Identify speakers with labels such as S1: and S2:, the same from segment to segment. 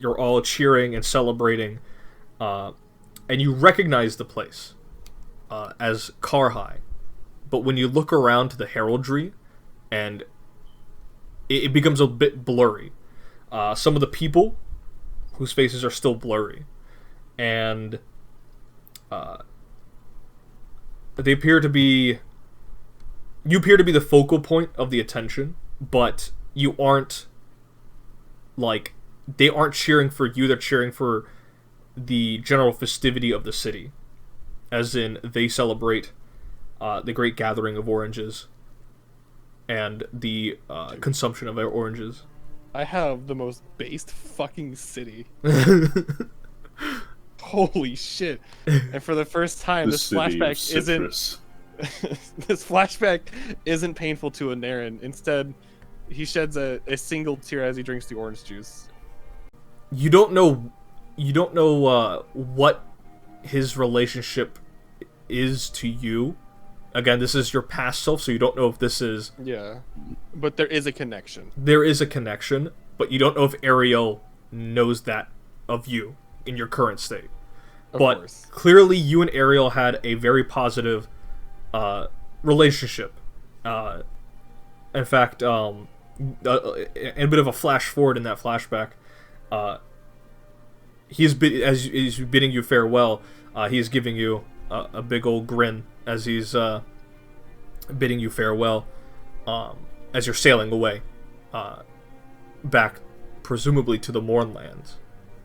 S1: You're all cheering and celebrating, and you recognize the place as Karhai. But when you look around to the heraldry, and it becomes a bit blurry. Some of the people whose faces are still blurry, and they appear to be. You appear to be the focal point of the attention, but you aren't. Like, they aren't cheering for you, they're cheering for the general festivity of the city. As in, they celebrate the great gathering of oranges and the consumption of oranges.
S2: I have the most based fucking city. Holy shit. And for the first time, this flashback isn't painful to Anarin. Instead, he sheds a single tear as he drinks the orange juice.
S1: You don't know what his relationship is to you. Again, this is your past self, so you don't know if this is...
S2: Yeah, but there is a connection.
S1: There is a connection, but you don't know if Ariel knows that of you in your current state.
S2: Of course.
S1: Clearly, you and Ariel had a very positive relationship. In fact, and a bit of a flash forward in that flashback, as he's bidding you farewell, he is giving you a big old grin as he's bidding you farewell, as you're sailing away, back, presumably to the Mournlands,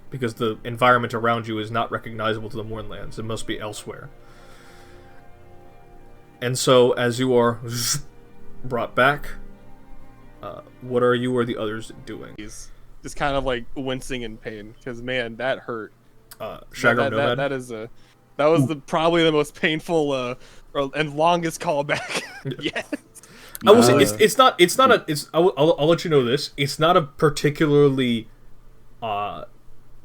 S1: because the environment around you is not recognizable to the Mournlands. It must be elsewhere. And so, as you are brought back, what are you or the others doing?
S2: He's just kind of like wincing in pain, because man, that hurt.
S1: Shagram Nomad?
S2: That was probably the most painful and longest callback yet.
S1: I will say I'll let you know this. It's not a particularly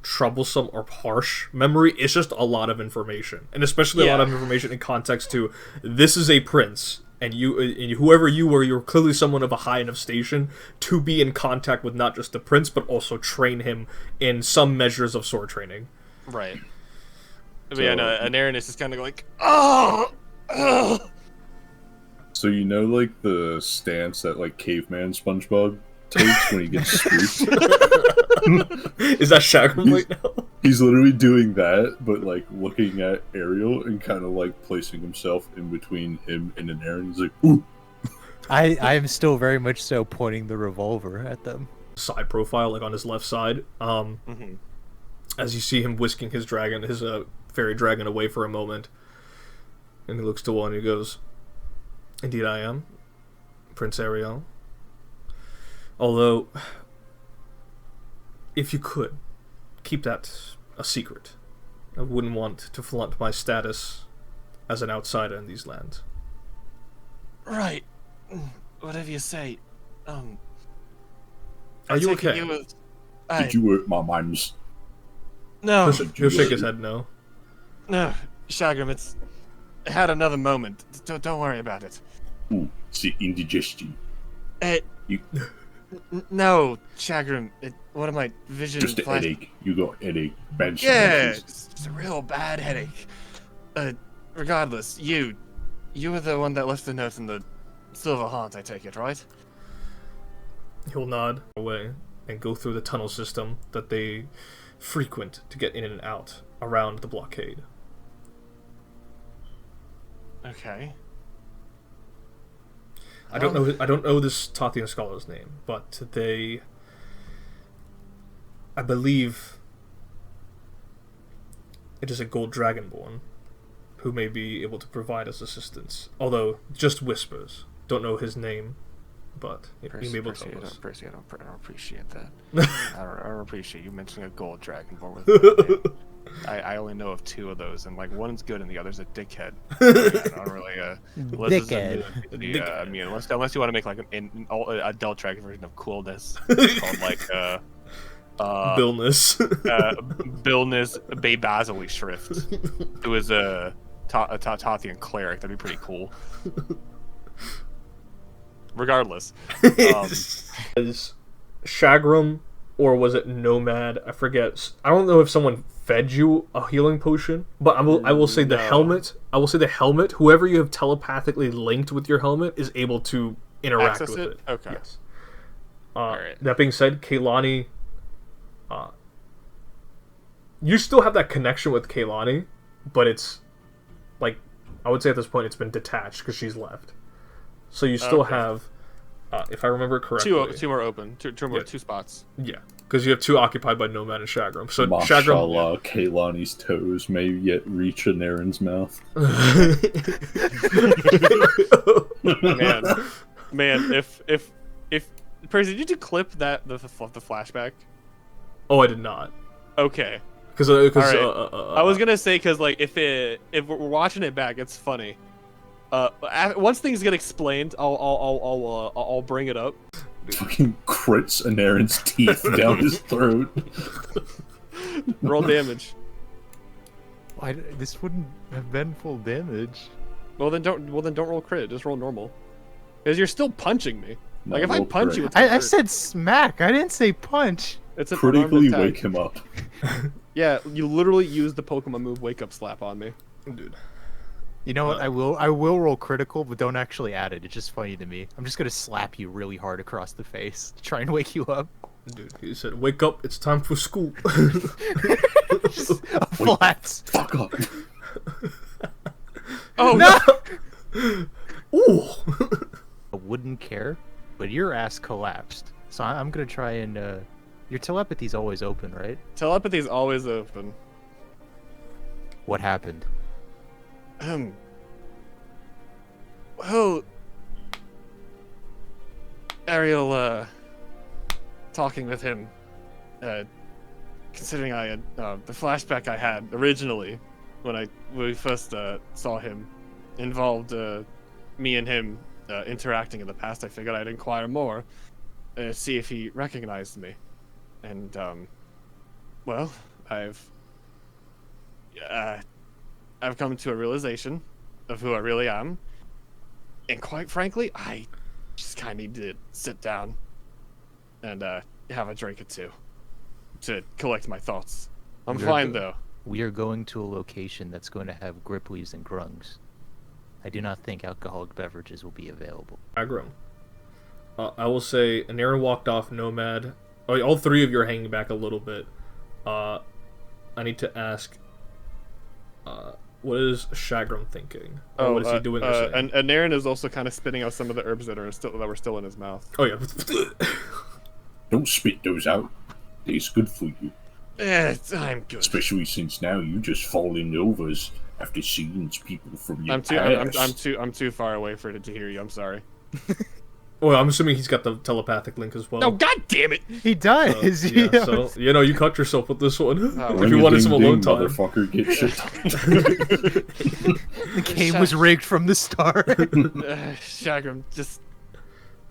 S1: troublesome or harsh memory. It's just a lot of information, and especially a lot of information in context to this is a prince, and whoever you were, you're clearly someone of a high enough station to be in contact with not just the prince, but also train him in some measures of sword training.
S2: Right. But yeah, no, Anarin is just kind of like, oh.
S3: So you know, like the stance that like caveman SpongeBob takes when he gets spooked.
S1: Is that Shagram right now?
S3: He's literally doing that, but like looking at Ariel and kind of like placing himself in between him and Anarin. He's like, ooh.
S4: I am still very much so pointing the revolver at them.
S1: Side profile, like on his left side. As you see him whisking his dragon, his fairy dragon away for a moment, and he looks to one and he goes, "Indeed I am, Prince Ariel. Although, if you could, keep that a secret. I wouldn't want to flaunt my status as an outsider in these lands."
S2: Right. Whatever you say.
S1: Are you okay?
S3: Did you hurt my minds?
S2: No.
S1: He'll shake his head no.
S2: No, Shagram, I had another moment. Don't worry about it.
S3: Ooh, it's the indigestion.
S2: No, Shagram. One of my vision.
S3: Just a headache. You got headache. Bad.
S2: Yeah, it's a real bad headache. Regardless, you were the one that left the note in the Silver Haunt, I take it, right?
S1: He'll nod away and go through the tunnel system that they frequent to get in and out around the blockade.
S2: Okay.
S1: I don't know this Tathian scholar's name, but I believe it is a gold dragonborn who may be able to provide us assistance. Although just whispers. Don't know his name, but he may be able to tell us.
S2: Percy, I don't appreciate that. I don't appreciate you mentioning a gold dragonborn with I only know of two of those, and like one's good and the other's a dickhead. I don't really
S4: dickhead.
S2: I mean, unless you want to make like an adult dragon version of coolness called like
S1: Billness.
S2: Billness Basili Shrift, who is a Tathian cleric. That'd be pretty cool. Regardless,
S1: As Shagram or was it Nomad? I forget. I don't know if someone fed you a healing potion, but I will say the
S2: No.
S1: helmet. I will say the helmet. Whoever you have telepathically linked with your helmet is able to interact
S2: Access
S1: with
S2: it?
S1: it.
S2: Okay.
S1: Yes.
S2: Alright.
S1: That being said, Kaylani, you still have that connection with Kaylani, but it's like I would say at this point it's been detached because she's left. So you still
S2: Okay.
S1: have, if I remember correctly,
S2: Two more open. Two spots.
S1: yeah, because you have 2 occupied by Nomad and Shagrum. So Shagrum,
S3: Mashallah, Kaylani's toes may yet reach an Aaron's mouth.
S2: Man, if Percy, did you clip that the flashback?
S1: oh, I did not,
S2: Okay.
S1: because
S2: Alright. I was gonna say because like if we're watching it back, it's funny. Once things get explained, I'll bring it up.
S3: Fucking crits an Aaron's teeth down his throat.
S2: Roll damage.
S4: Why, this wouldn't have been full damage.
S2: Well then don't roll crit. Just roll normal. Because you're still punching me.
S3: No,
S2: Like if I
S3: roll
S2: punch you,
S3: crit.
S2: it's gonna
S4: I
S2: hurt.
S4: said smack. I didn't say punch.
S2: It's an
S3: Critically
S2: unarmed
S3: wake
S2: attack.
S3: him up.
S2: Yeah, you literally used the Pokemon move Wake Up Slap on me.
S1: dude.
S4: You know what? I will roll critical, but don't actually add it. It's just funny to me. I'm just gonna slap you really hard across the face to try and wake you up.
S1: Dude, he said, "Wake up! It's time for school."
S4: Just a flat.
S3: Fuck up.
S2: Oh
S4: No!
S1: Ooh.
S4: I wouldn't care, but your ass collapsed. So I'm gonna try and. Your telepathy's always open, right?
S2: Telepathy's always open.
S4: What happened?
S2: Well, Ariel, talking with him, considering I had, the flashback I had originally, when we first, saw him, involved, me and him, interacting in the past, I figured I'd inquire more, see if he recognized me. And, well, I've come to a realization of who I really am. And quite frankly, I just kind of need to sit down and have a drink or two to collect my thoughts. I'm
S4: You're
S2: fine,
S4: good.
S2: though.
S4: We are going to a location that's going to have Grippleys and Grungs. I do not think alcoholic beverages will be available.
S1: Aggro. I will say, Anarin walked off Nomad. Oh, all 3 of you are hanging back a little bit. I need to ask, what is Shagrum thinking? Or what is he doing? Or saying?
S2: and Naren is also kind of spitting out some of the herbs that were still in his mouth.
S1: Oh yeah.
S3: Don't spit those out. It's good for you.
S2: I'm good.
S3: Especially since now you just falling overs after seeing people from your
S2: I'm
S3: past.
S2: too far away for it to hear you. I'm sorry.
S1: Well, I'm assuming he's got the telepathic link as well.
S2: Oh, god damn it!
S4: He does.
S1: Yeah, so you cut yourself with this one.
S2: Oh,
S1: if you wanted some alone
S3: Ring-a-ding-ding,
S1: time.
S3: motherfucker, get shit.
S4: The game was rigged from the start.
S2: Shagrum, just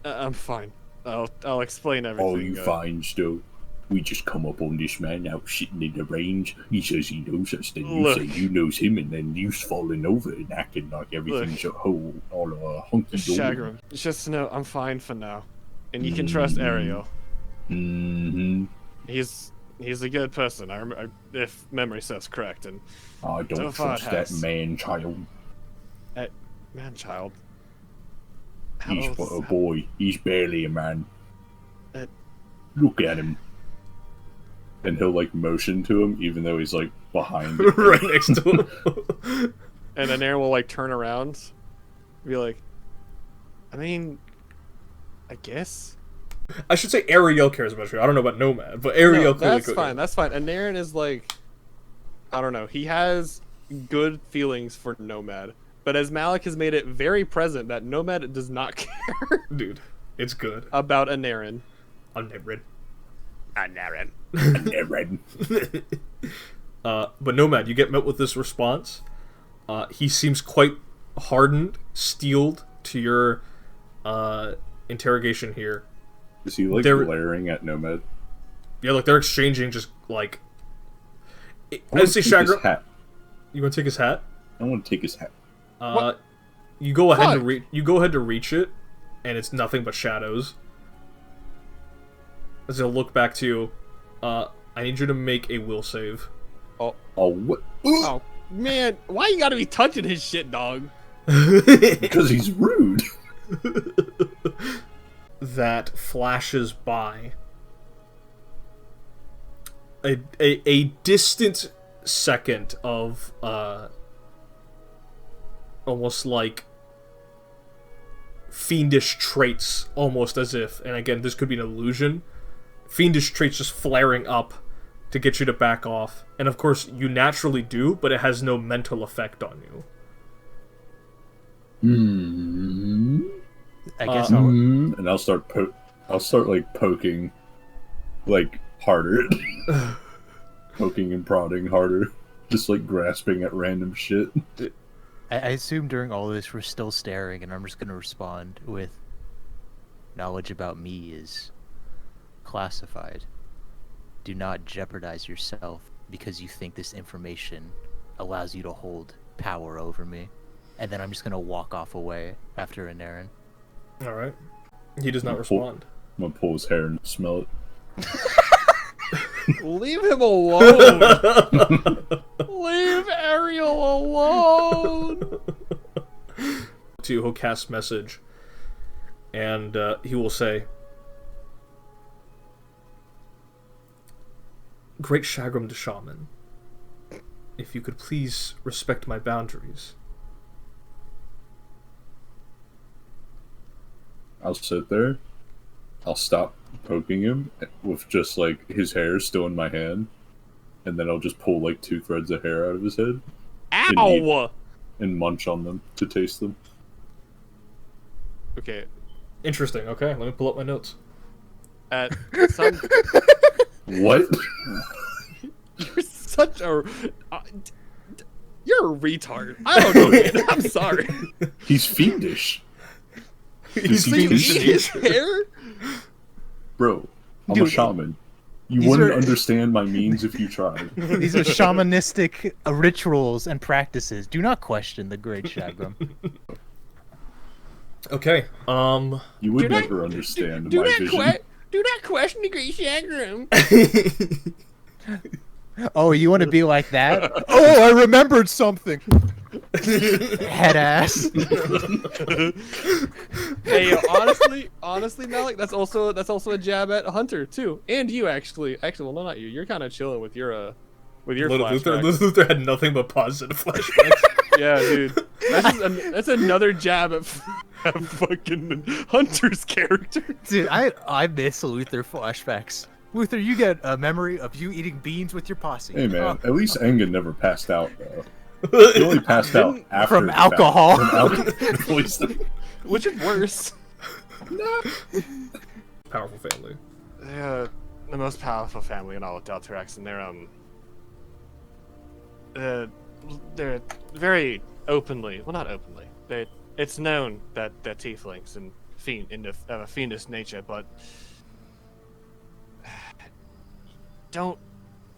S2: I'm fine. I'll explain everything.
S3: All you find, still. We just come up on this man out sitting in the range. He says he knows us, then you say you knows him, and then you's falling over and acting like everything's a whole all hunky dory.
S2: Shagrum, just know I'm fine for now, and you can trust Ariel.
S3: Mm-hmm.
S2: He's a good person. I if memory serves correct, and
S3: I don't
S2: So far it
S3: trust that
S2: has.
S3: man-child.
S2: man, child. How
S3: He's
S2: old
S3: but
S2: is
S3: a
S2: that?
S3: boy. He's barely a man.
S2: Uh,
S3: Look at him. And he'll like motion to him, even though he's like behind him.
S1: Right next to him.
S2: And then Aaron will like turn around, be like, I mean, I guess.
S1: I should say Ariel cares about you. I don't know about Nomad, but Ariel
S2: No,
S1: clearly
S2: that's
S1: could.
S2: fine. That's fine. And Aaron is like, I don't know. He has good feelings for Nomad, but as Malik has made it very present that Nomad does not care
S1: Dude, it's good.
S2: about Anarin.
S1: Unnamed.
S2: Anarin.
S3: Aaron.
S1: But Nomad, you get met with this response. He seems quite hardened, steeled to your interrogation here.
S3: Is he like
S1: They're-
S3: glaring at Nomad?
S1: Yeah, look, they're exchanging just like.
S3: I
S1: I
S3: want
S1: say
S3: to take his
S1: Shagrum.
S3: hat.
S1: You want to take his hat?
S3: I want to take his hat.
S1: You go ahead to
S2: Fuck.
S1: you go ahead to reach it, and it's nothing but shadows. As he'll look back to you, I need you to make a will save.
S3: Oh, what?
S2: Oh man, why you gotta be touching his shit, dog?
S3: Because he's rude.
S1: That flashes by. A distant second of almost like fiendish traits, almost as if, and again this could be an illusion, fiendish traits just flaring up to get you to back off, and of course you naturally do, but it has no mental effect on you.
S4: I guess
S3: And I'll start like poking, like harder, poking and prodding harder, just like grasping at random shit.
S4: I assume during all of this we're still staring, and I'm just gonna respond with, knowledge about me is classified. Do not jeopardize yourself because you think this information allows you to hold power over me. And then I'm just gonna walk off away after Anarin.
S1: Alright. He does not respond.
S3: I'm gonna pull his hair and smell it.
S2: Leave him alone. Leave Ariel alone.
S1: He'll cast message, and he will say, Great Shagram the Shaman, if you could please respect my boundaries.
S3: I'll sit there. I'll stop poking him with just like his hair still in my hand, and then I'll just pull like 2 threads of hair out of his head.
S2: Ow!
S3: And munch on them to taste them.
S2: Okay.
S1: Interesting. Okay, let me pull up my notes.
S2: At some...
S3: What?
S2: You're such a... you're a retard. I don't know, man. I'm sorry.
S3: He's fiendish.
S1: He's
S2: So you
S1: fiendish
S2: eat
S1: in
S2: his
S1: nature.
S2: hair?
S3: Bro, I'm
S4: Dude,
S3: a shaman. You
S4: these
S3: wouldn't
S4: are-
S3: understand my means if you tried.
S4: These are shamanistic rituals and practices. Do not question the great Shagram.
S1: Okay,
S3: You would
S2: Do not-
S3: never understand
S2: Do
S3: my
S2: not,
S3: vision.
S2: do not question the great Shagram.
S4: Oh, you want to be like that? Oh, I remembered something. Head ass.
S2: Hey, honestly, Malik, that's also a jab at Hunter too, and you actually, well, no, not you. You're kind of chilling with your
S1: Little
S2: flashbacks.
S1: Luther had nothing but positive flashbacks.
S2: Yeah, dude, that's another jab at fucking Hunter's character.
S4: Dude, I miss Luther flashbacks. Luther, you get a memory of you eating beans with your posse.
S3: Hey man,
S4: Oh,
S3: at least Engen never passed out though. He only passed out after
S4: From
S3: the
S4: alcohol.
S3: fact. From alcohol.
S2: Which is worse?
S1: Powerful family.
S2: They're the most powerful family in all of Deltarex, and they're very openly, well, not openly. It's known that they're tieflings and have a fiendish nature, but don't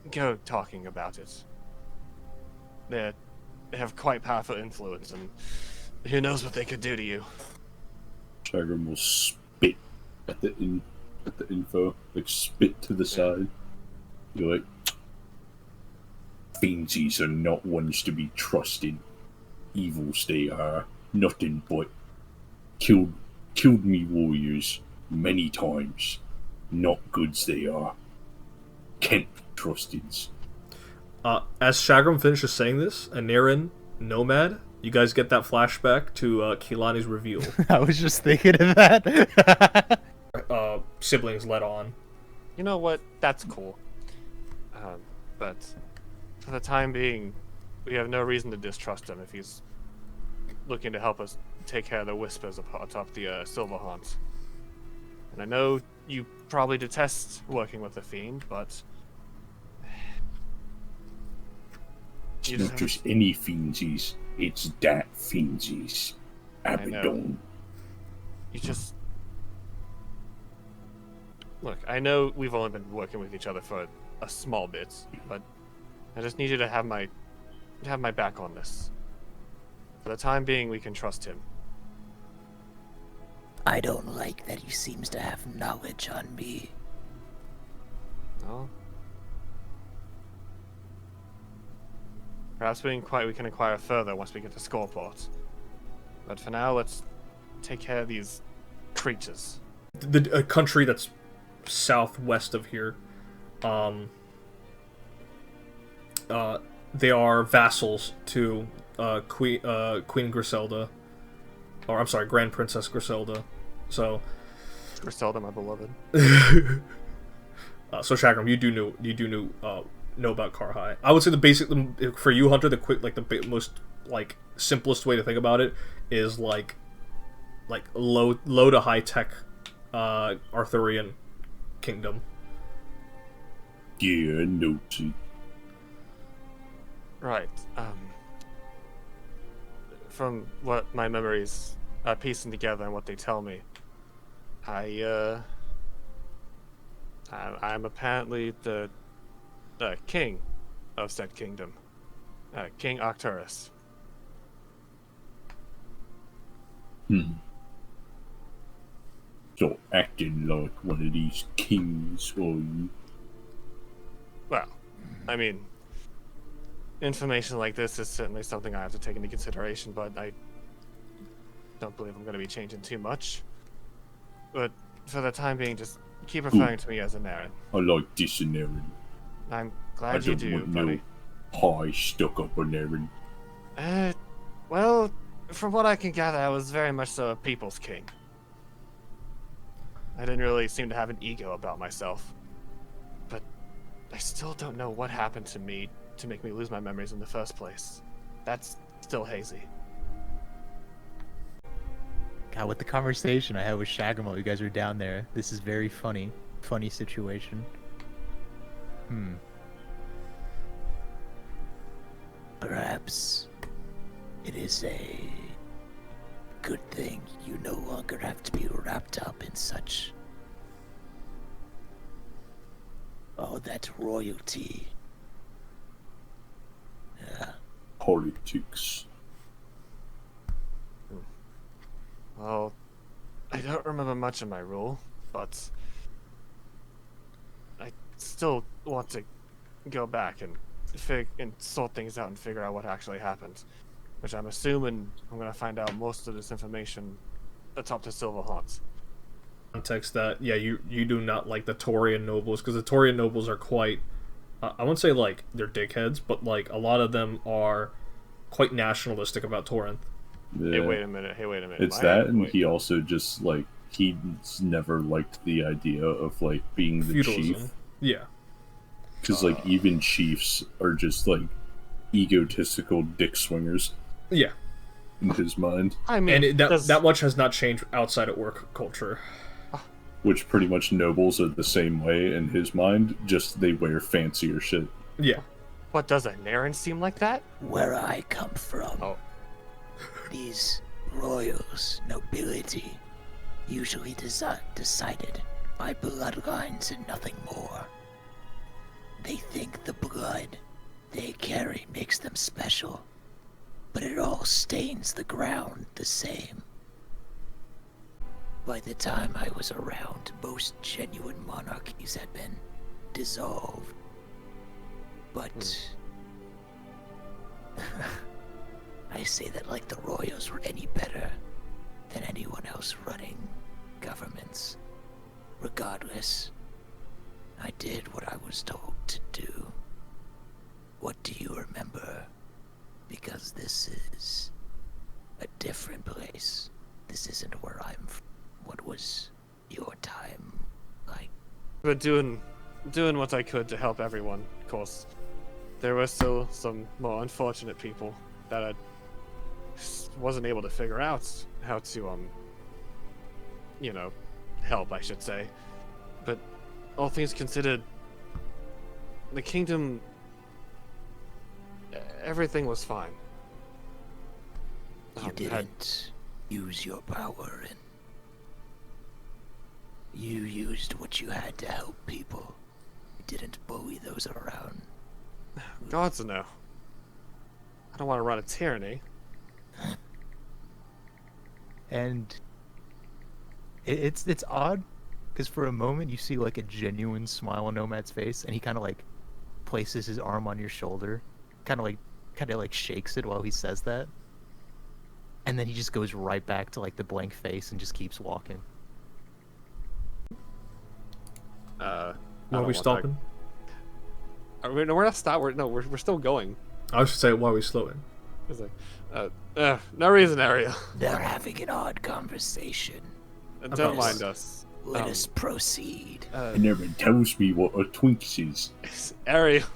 S2: go talking about it. They have quite powerful influence, and who knows what they could do to you.
S3: Chagrin will spit at the info, like spit to the side. You're like, fiendsies are not ones to be trusted. Evils they are, nothing but killed me warriors many times. Not goods they are. Can't be trusted.
S1: As Shagram finishes saying this, Anarin, Nomad, you guys get that flashback to Keelani's reveal.
S4: I was just thinking of that.
S1: Siblings led on.
S2: You know what? That's cool. But for the time being, we have no reason to distrust him if he's looking to help us take care of the whispers atop the Silverhaunt. And I know you probably detest working with the Fiend, but
S3: It's not just any fiendsies, it's that fiendsies. Abaddon.
S2: You just look. I know we've only been working with each other for a small bit, but I just need you to have my back on this. For the time being, we can trust him.
S5: I don't like that he seems to have knowledge on me.
S2: No, Perhaps we can inquire further once we get to Scoreport. But for now, let's take care of these creatures.
S1: A country that's southwest of here, they are vassals to Queen Griselda, or I'm sorry, Grand Princess Griselda. So,
S2: Griselda, my beloved.
S1: So Chakram, you do know about Karhai. I would say the basic for you, Hunter, the most like simplest way to think about it is like low to high tech Arthurian kingdom.
S3: Yeah, noted.
S2: Right. From what my memories are piecing together and what they tell me, I'm apparently the king of said kingdom, King Arcturus.
S3: So acting like one of these kings, are you?
S2: Well, I mean, information like this is certainly something I have to take into consideration, but I don't believe I'm going to be changing too much. But for the time being, just keep referring to me as a Naren.
S3: I like this and Aaron.
S2: I'm
S3: I
S2: glad you
S3: don't
S2: do,
S3: want
S2: buddy.
S3: no high stuck up on Aaron.
S2: Well, from what I can gather, I was very much so a people's king. I didn't really seem to have an ego about myself. But I still don't know what happened to me to make me lose my memories in the first place. That's still hazy.
S4: God, with the conversation I had with Shagam while you guys were down there, this is very funny. Funny situation.
S5: Perhaps it is a good thing you no longer have to be wrapped up in such... Oh, that royalty. Yeah.
S3: Politics.
S2: Well, I don't remember much of my rule, but I still want to go back and sort things out and figure out what actually happened. Which I'm assuming I'm going to find out most of this information atop the Silver Haunts.
S1: Context that, yeah, you do not like the Taurian nobles, because the Taurian nobles are quite, I wouldn't say like they're dickheads, but like a lot of them are quite nationalistic about Torrent.
S3: Yeah.
S2: Hey, wait a minute.
S3: It's that, and he also just, like, he's never liked the idea of, like, being the
S1: Feudalism.
S3: chief.
S1: Yeah.
S3: Because, like, even chiefs are just, like, egotistical dick swingers
S1: Yeah.
S3: in his mind.
S2: I mean,
S1: And that much has not changed outside of work culture.
S3: Which pretty much nobles are the same way in his mind, just they wear fancier shit.
S1: Yeah.
S2: What, does a Naren seem like that?
S5: Where I come from,
S2: Oh.
S5: these royals, nobility, usually decided by bloodlines and nothing more. They think the blood they carry makes them special, but it all stains the ground the same. By the time I was around, most genuine monarchies had been dissolved. But I say that like the royals were any better than anyone else running governments. Regardless, I did what I was told to do. What do you remember? Because this is a different place. This isn't where I'm from. What was your time like?
S2: But doing what I could to help everyone, of course. There were still some more unfortunate people that I wasn't able to figure out how to, help, I should say. But all things considered, the kingdom, everything was fine.
S5: You didn't use your power, and you used what you had to help people. You didn't bully those around.
S2: Gods no. I don't want to run a tyranny.
S4: And it's odd, because for a moment you see like a genuine smile on Nomad's face, and he kind of like places his arm on your shoulder, kind of kind of like shakes it while he says that, and then he just goes right back to like the blank face and just keeps walking.
S1: Why are we stopping?
S2: No, we're not stopping. We're still going.
S1: I should say, why are we slowing?
S2: It's like, no reason, Ariel.
S5: They're having an odd conversation.
S2: Don't mind us.
S5: Let us proceed.
S3: It never tells me what a Twinks is.
S2: Ariel,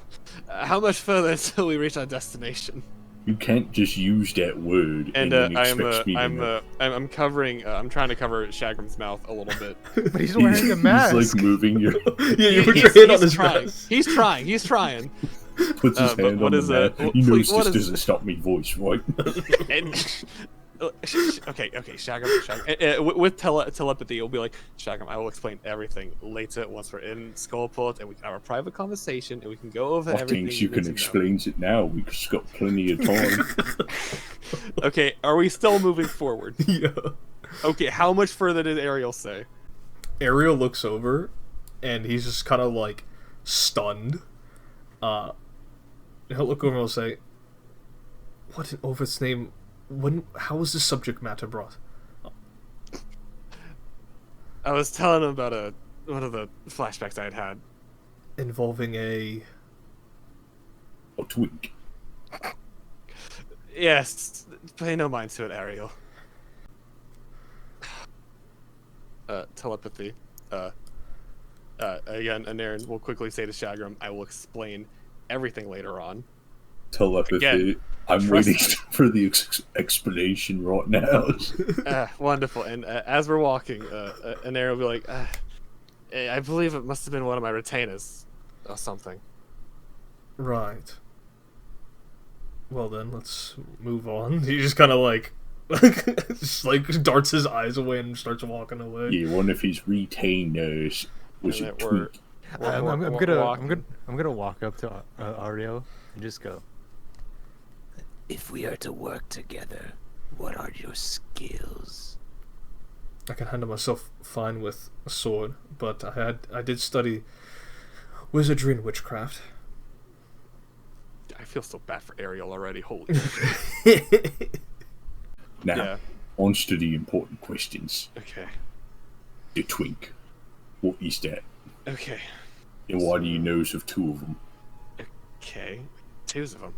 S2: how much further until we reach our destination?
S3: You can't just use that word and then expect me to know.
S2: I'm covering. I'm trying to cover Shagram's mouth a little bit.
S4: But he's wearing a mask.
S3: He's like moving your.
S1: Yeah, you put your hand on his
S2: trying.
S1: mask.
S2: He's trying.
S3: Puts his hand on the mat. He knows this doesn't stop me voice, right?
S2: Okay, Shagram. With telepathy, it'll be like, Shagram, I will explain everything later once we're in Skullport and we can have a private conversation and we can go over everything.
S3: I think you can explain it now. We've just got plenty of time.
S2: Okay, are we still moving forward?
S1: Yeah.
S2: Okay, how much further did Ariel say?
S1: Ariel looks over, and he's just kind of like stunned. He'll look over and he'll say, "What in Ovid's name? How was this subject matter brought?"
S2: I was telling him about one of the flashbacks I had.
S1: Involving a
S3: twink.
S2: Yes, pay no mind to it, Ariel. Telepathy. Again, Anarin will quickly say to Shagram, I will explain everything later on.
S3: Telepathy.
S2: Again,
S3: I'm waiting for the explanation right now.
S2: Wonderful. And as we're walking, Anarin will be like, I believe it must have been one of my retainers or something.
S1: Right. Well then, let's move on. He just kind of like, just like darts his eyes away and starts walking away.
S3: Yeah, one of his retainers was a twink.
S4: I'm gonna walk up to Ariel and just go.
S5: If we are to work together, what are your skills?
S1: I can handle myself fine with a sword, but I did study wizardry and witchcraft.
S2: I feel so bad for Ariel already. Holy
S1: shit.
S3: Now, on to the important questions.
S2: Okay.
S3: The twink. What is that?
S2: Okay.
S3: And why do you know of two of them?
S2: Okay. Two of them.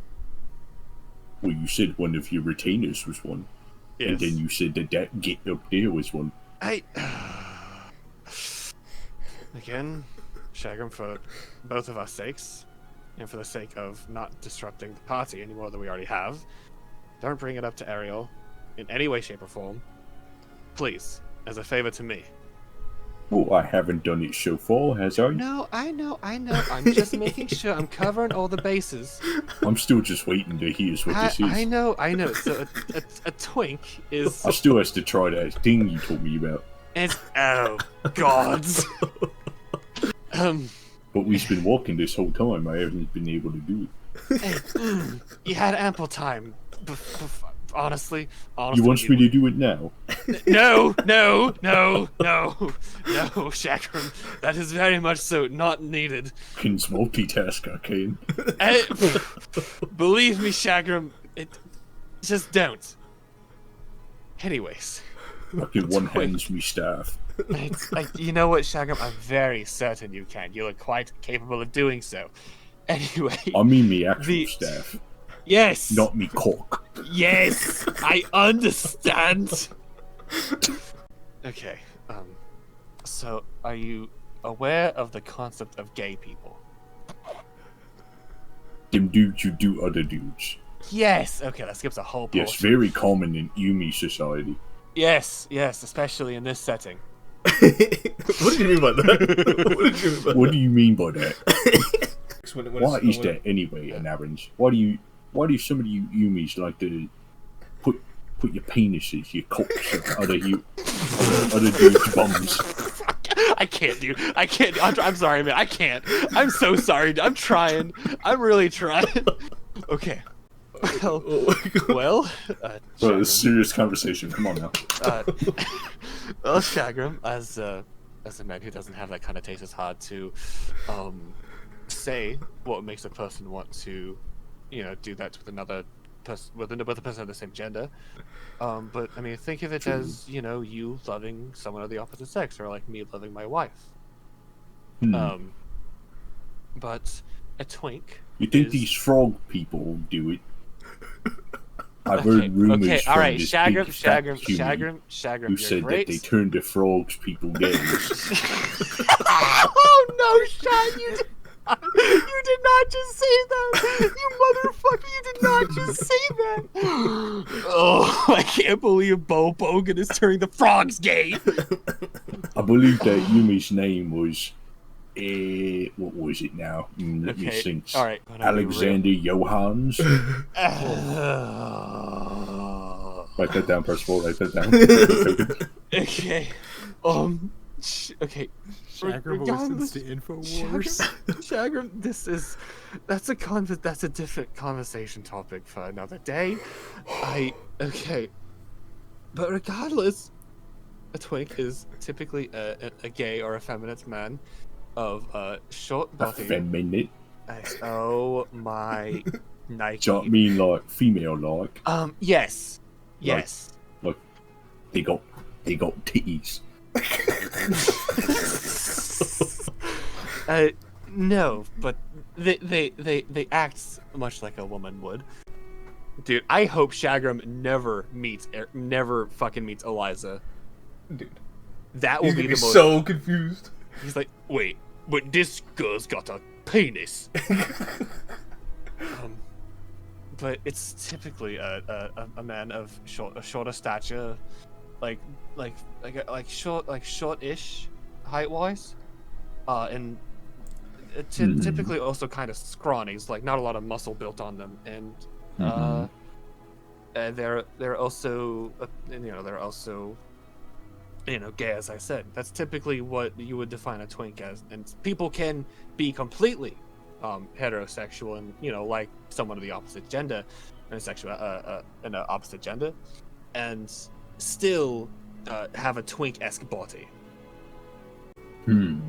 S3: Well, you said one of your retainers was one.
S2: Yes.
S3: And then you said that get up there was one.
S2: Again, Shagram, for both of our sakes, and for the sake of not disrupting the party any more than we already have, don't bring it up to Ariel in any way, shape, or form. Please, as a favor to me.
S3: Well, I haven't done it so far, has I?
S2: No, I know. I'm just making sure I'm covering all the bases.
S3: I'm still just waiting to hear what this is.
S2: I know. So a twink is...
S3: I still have to try that thing you told me about.
S2: It's... Oh, gods.
S3: But we've been walking this whole time. I haven't been able to do
S2: it. You had ample time. Honestly,
S3: you want me to do it now?
S2: No, Shagram. That is very much so not needed.
S3: Can multitask, I can.
S2: Believe me, Shagram, just don't. Anyways.
S3: I can one-hand me staff.
S2: It's like, you know what, Shagram? I'm very certain you can. You look quite capable of doing so. Anyway.
S3: I mean me actual staff.
S2: Yes.
S3: Not me cock.
S2: Yes, I understand. Okay. So are you aware of the concept of gay people?
S3: Them dudes you do other dudes.
S2: Yes. Okay, that skips a whole portion.
S3: Yes, very common in Yumi society.
S2: Yes, especially in this setting.
S1: What do you mean by that?
S3: What do you mean by that? Why is that anyway, Anarin? Why do some of you Yumis like to put your penises, your cocks, other dudes' bums?
S2: I can't. I'm sorry, man. I can't. I'm so sorry. I'm trying. I'm really trying. Okay. Well,
S3: it's a serious conversation. Come on now.
S2: Well, Shagram, as a man who doesn't have that kind of taste, it's hard to say what makes a person want to do that with another person with a person of the same gender. But I mean, think of it as you loving someone of the opposite sex, or like me loving my wife.
S3: Hmm.
S2: But a twink.
S3: You think
S2: is...
S3: these frog people do it? I've
S2: Okay,
S3: heard rumors
S2: okay,
S3: from
S2: all right,
S3: this
S2: Shagrim,
S3: big fat human
S2: Shagrim,
S3: who
S2: you're
S3: said
S2: great.
S3: that they turned the frogs people gays.
S2: Oh no, Sean, you did not just say that. You motherfucker, you did not just say that. Oh, I can't believe Bo Bogan is turning the frogs gay.
S3: I believe that Yumi's name was, what was it now? Let me
S2: Okay,
S3: think.
S2: all right, I'm gonna be
S3: Alexander Johans. Write that down, Percival. Write that down.
S2: Okay, okay.
S4: Shagrim listens to Infowars.
S2: Shagrim, that's a different conversation topic for another day. Okay, but regardless, a twink is typically a gay or effeminate man of short body.
S3: Effeminate.
S2: Oh my Nike.
S3: Do you know what I mean, like female like?
S2: Yes. Yes.
S3: Like they got titties.
S2: No, but they act much like a woman would. Dude, I hope Shagrim never fucking meets Eliza.
S1: Dude,
S2: That will
S1: he's
S2: be
S1: gonna
S2: the
S1: be
S2: most.
S1: so confused.
S2: He's like, wait, but this girl's got a penis. But it's typically a man of shorter stature, like short-ish height-wise, and typically also kind of scrawny. It's like not a lot of muscle built on them, and they're also gay, as I said. That's typically what you would define a twink as, and people can be completely heterosexual and like someone of the opposite gender and an opposite gender, and still have a twink-esque body.
S3: Well,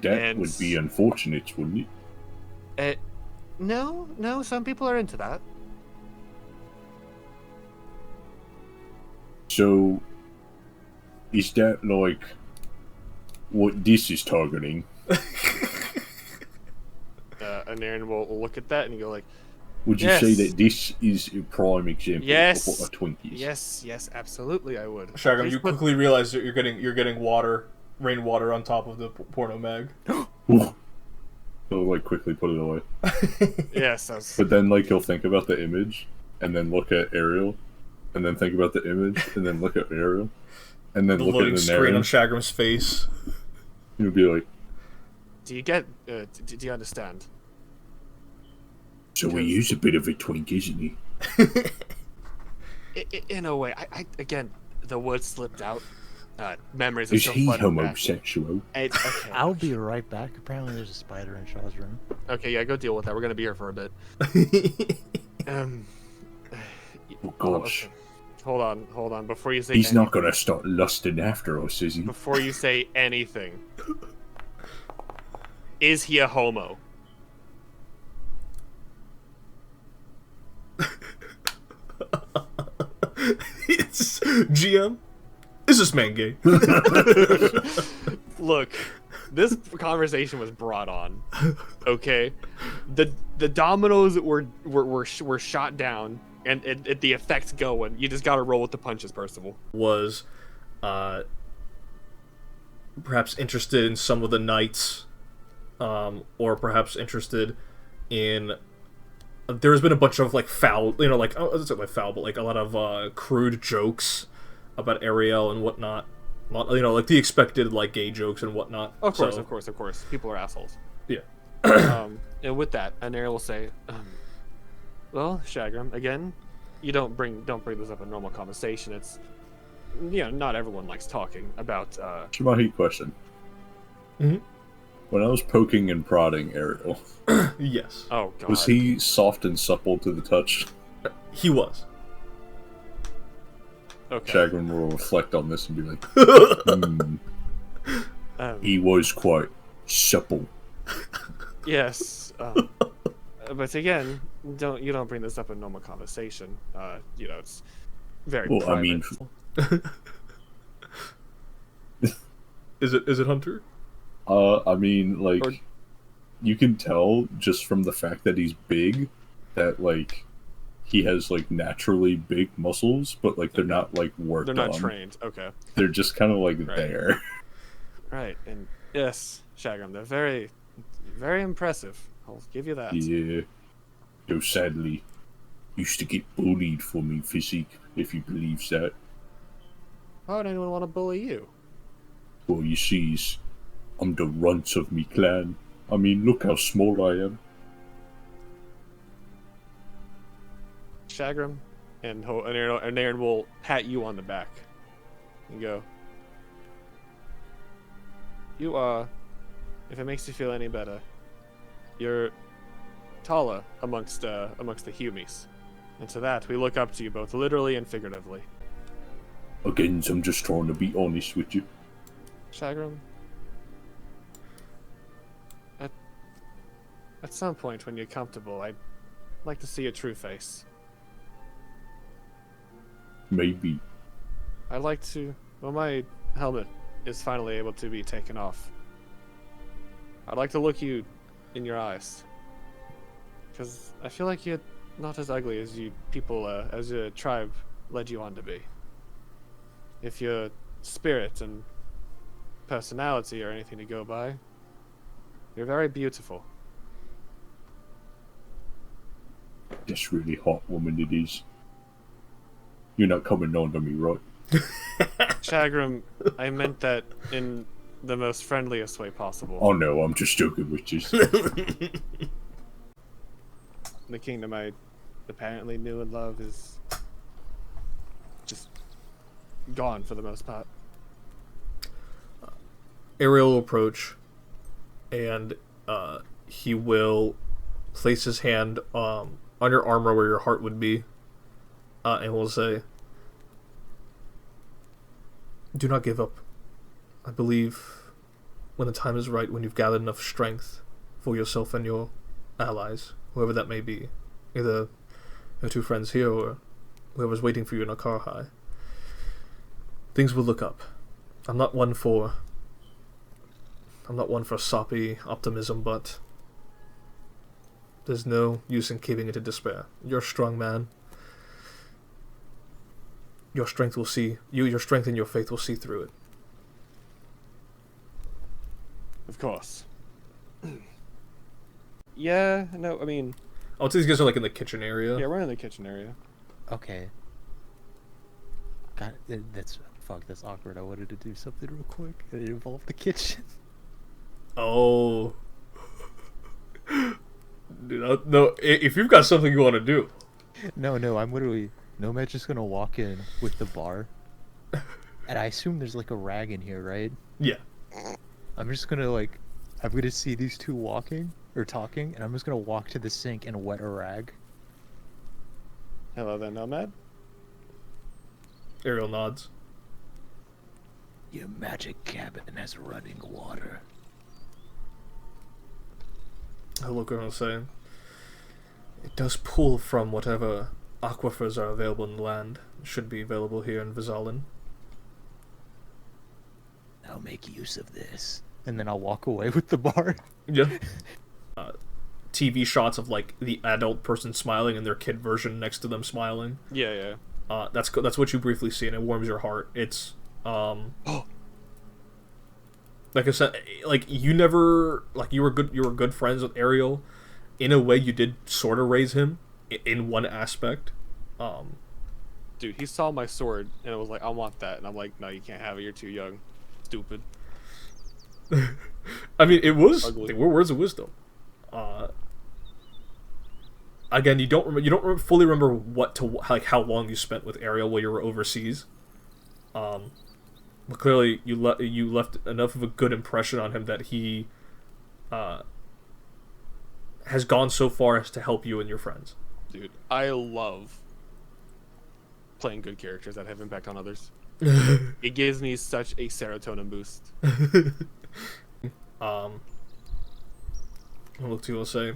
S3: that would be unfortunate, wouldn't it?
S2: No, some people are into that.
S3: So, is that like what this is targeting?
S2: And Aaron will look at that and go like,
S3: Would you say that this is a prime example of what a twink is?
S2: Yes, absolutely, I would.
S1: Shagrim, you quickly realize that you're getting rainwater on top of the porno mag.
S3: He'll like quickly put it away.
S2: Yes,
S3: but then like he'll think about the image, and then look at Ariel, and then think about the image, and then look at Ariel, and then
S1: the
S3: look at the
S1: screen on Shagrim's face.
S3: He'll be like,
S2: "Do you get? Do you understand?"
S3: So he is a bit of a twink, isn't he?
S2: In a way, I again, the word slipped out. Memories.
S3: Is he homosexual?
S2: Okay.
S4: I'll be right back. Apparently, there's a spider in Shaw's room.
S2: Okay, yeah, go deal with that. We're gonna be here for a bit.
S3: Oh gosh.
S2: Okay. Hold on. Before you say
S3: he's not gonna start lusting after us, is he?
S2: Before you say anything, is he a homo?
S1: It's GM. Is this man gay?
S2: Look, this conversation was brought on. Okay, the dominoes were shot down, and the effects going. You just gotta roll with the punches, Percival.
S1: Was, perhaps interested in some of the knights, or perhaps interested in. There's been a bunch of like foul, it's not like foul, but like a lot of crude jokes about Ariel and whatnot. Like the expected like gay jokes and whatnot.
S2: Of course. People are assholes.
S1: Yeah.
S2: And with that, Ariel will say, "Well, Shagrim, again, you don't bring this up in normal conversation. It's not everyone likes talking about."
S3: Shamahi question.
S1: Mm-hmm.
S3: When I was poking and prodding Ariel,
S1: yes.
S2: Oh God.
S3: Was he soft and supple to the touch?
S1: He was.
S2: Okay.
S3: Shagrin will reflect on this and be like, he was quite supple.
S2: Yes. But again, you don't bring this up in normal conversation. You know, it's very
S3: Well,
S2: private.
S3: I mean,
S1: Is it Hunter?
S3: I mean, like,
S2: Or-
S3: you can tell just from the fact that he's big that, like, he has, like, naturally big muscles, but, like, they're not, like, worked
S2: they're not
S3: on.
S2: trained. Okay.
S3: They're just kind of, like,
S2: Right.
S3: there.
S2: Right. And yes, Shagram, they're very, very impressive. I'll give you that.
S3: Yeah. Though, sadly, used to get bullied for me physique, if you believes that.
S2: Why would anyone want to bully you?
S3: Well, you sees, I'm the runt of me clan. I mean, look how small I am.
S2: Shagram, and Aaron will pat you on the back and go, "You are, if it makes you feel any better, you're taller amongst the Humies, and to that we look up to you both literally and figuratively."
S3: Again, I'm just trying to be honest with you.
S2: Shagram, at some point when you're comfortable, I'd like to see your true face.
S3: Maybe.
S2: I'd like to. Well, my helmet is finally able to be taken off. I'd like to look you in your eyes, because I feel like you're not as ugly as as your tribe led you on to be. If your spirit and personality are anything to go by, you're very beautiful.
S3: This really hot woman it is. You're not coming on to me, right?
S2: Shagram, I meant that in the most friendliest way possible.
S3: Oh no, I'm just joking with you.
S2: The kingdom I apparently knew and love is just gone for the most part.
S1: Ariel will approach, and he will place his hand on your armor where your heart would be, and will say, "Do not give up. I believe when the time is right, when you've gathered enough strength for yourself and your allies, whoever that may be, either your two friends here or whoever's waiting for you in a car high, things will look up. I'm not one for soppy optimism, but there's no use in caving into despair. You're a strong man. Your strength will see your strength and your faith will see through it."
S2: Of course. Yeah, no, I mean,
S1: I would say these guys are like in the kitchen area.
S2: yeah, we're in the kitchen area.
S4: Okay. God, that's awkward. I wanted to do something real quick, and it involved the kitchen.
S1: Oh. Dude, no, if you've got something you want to do.
S4: No, I'm literally Nomad's just gonna walk in with the bar, and I assume there's like a rag in here, right?
S1: Yeah.
S4: I'm just gonna I'm gonna see these two walking or talking, and I'm just gonna walk to the sink and wet a rag.
S2: Hello there, Nomad.
S1: Ariel nods.
S5: Your magic cabin has running water.
S1: I look around and say, "It does pull from whatever aquifers are available in the land. It should be available here in Vizalin."
S5: Now make use of this.
S4: And then I'll walk away with the bar.
S1: Yeah. TV shots of like the adult person smiling and their kid version next to them smiling.
S2: Yeah, yeah.
S1: That's what you briefly see, and it warms your heart. It's like I said, like you never you were good friends with Ariel. In a way, you did sort of raise him in one aspect.
S2: Dude, he saw my sword and it was like, "I want that," and I'm like, "No, you can't have it. You're too young. Stupid."
S1: I mean, it was
S2: Ugly.
S1: they were words of wisdom. Again, you don't fully remember how long you spent with Ariel while you were overseas. But clearly you left enough of a good impression on him that he has gone so far as to help you and your friends.
S2: Dude, I love playing good characters that have impact on others. It gives me such a serotonin boost.
S1: I'll look to you and say,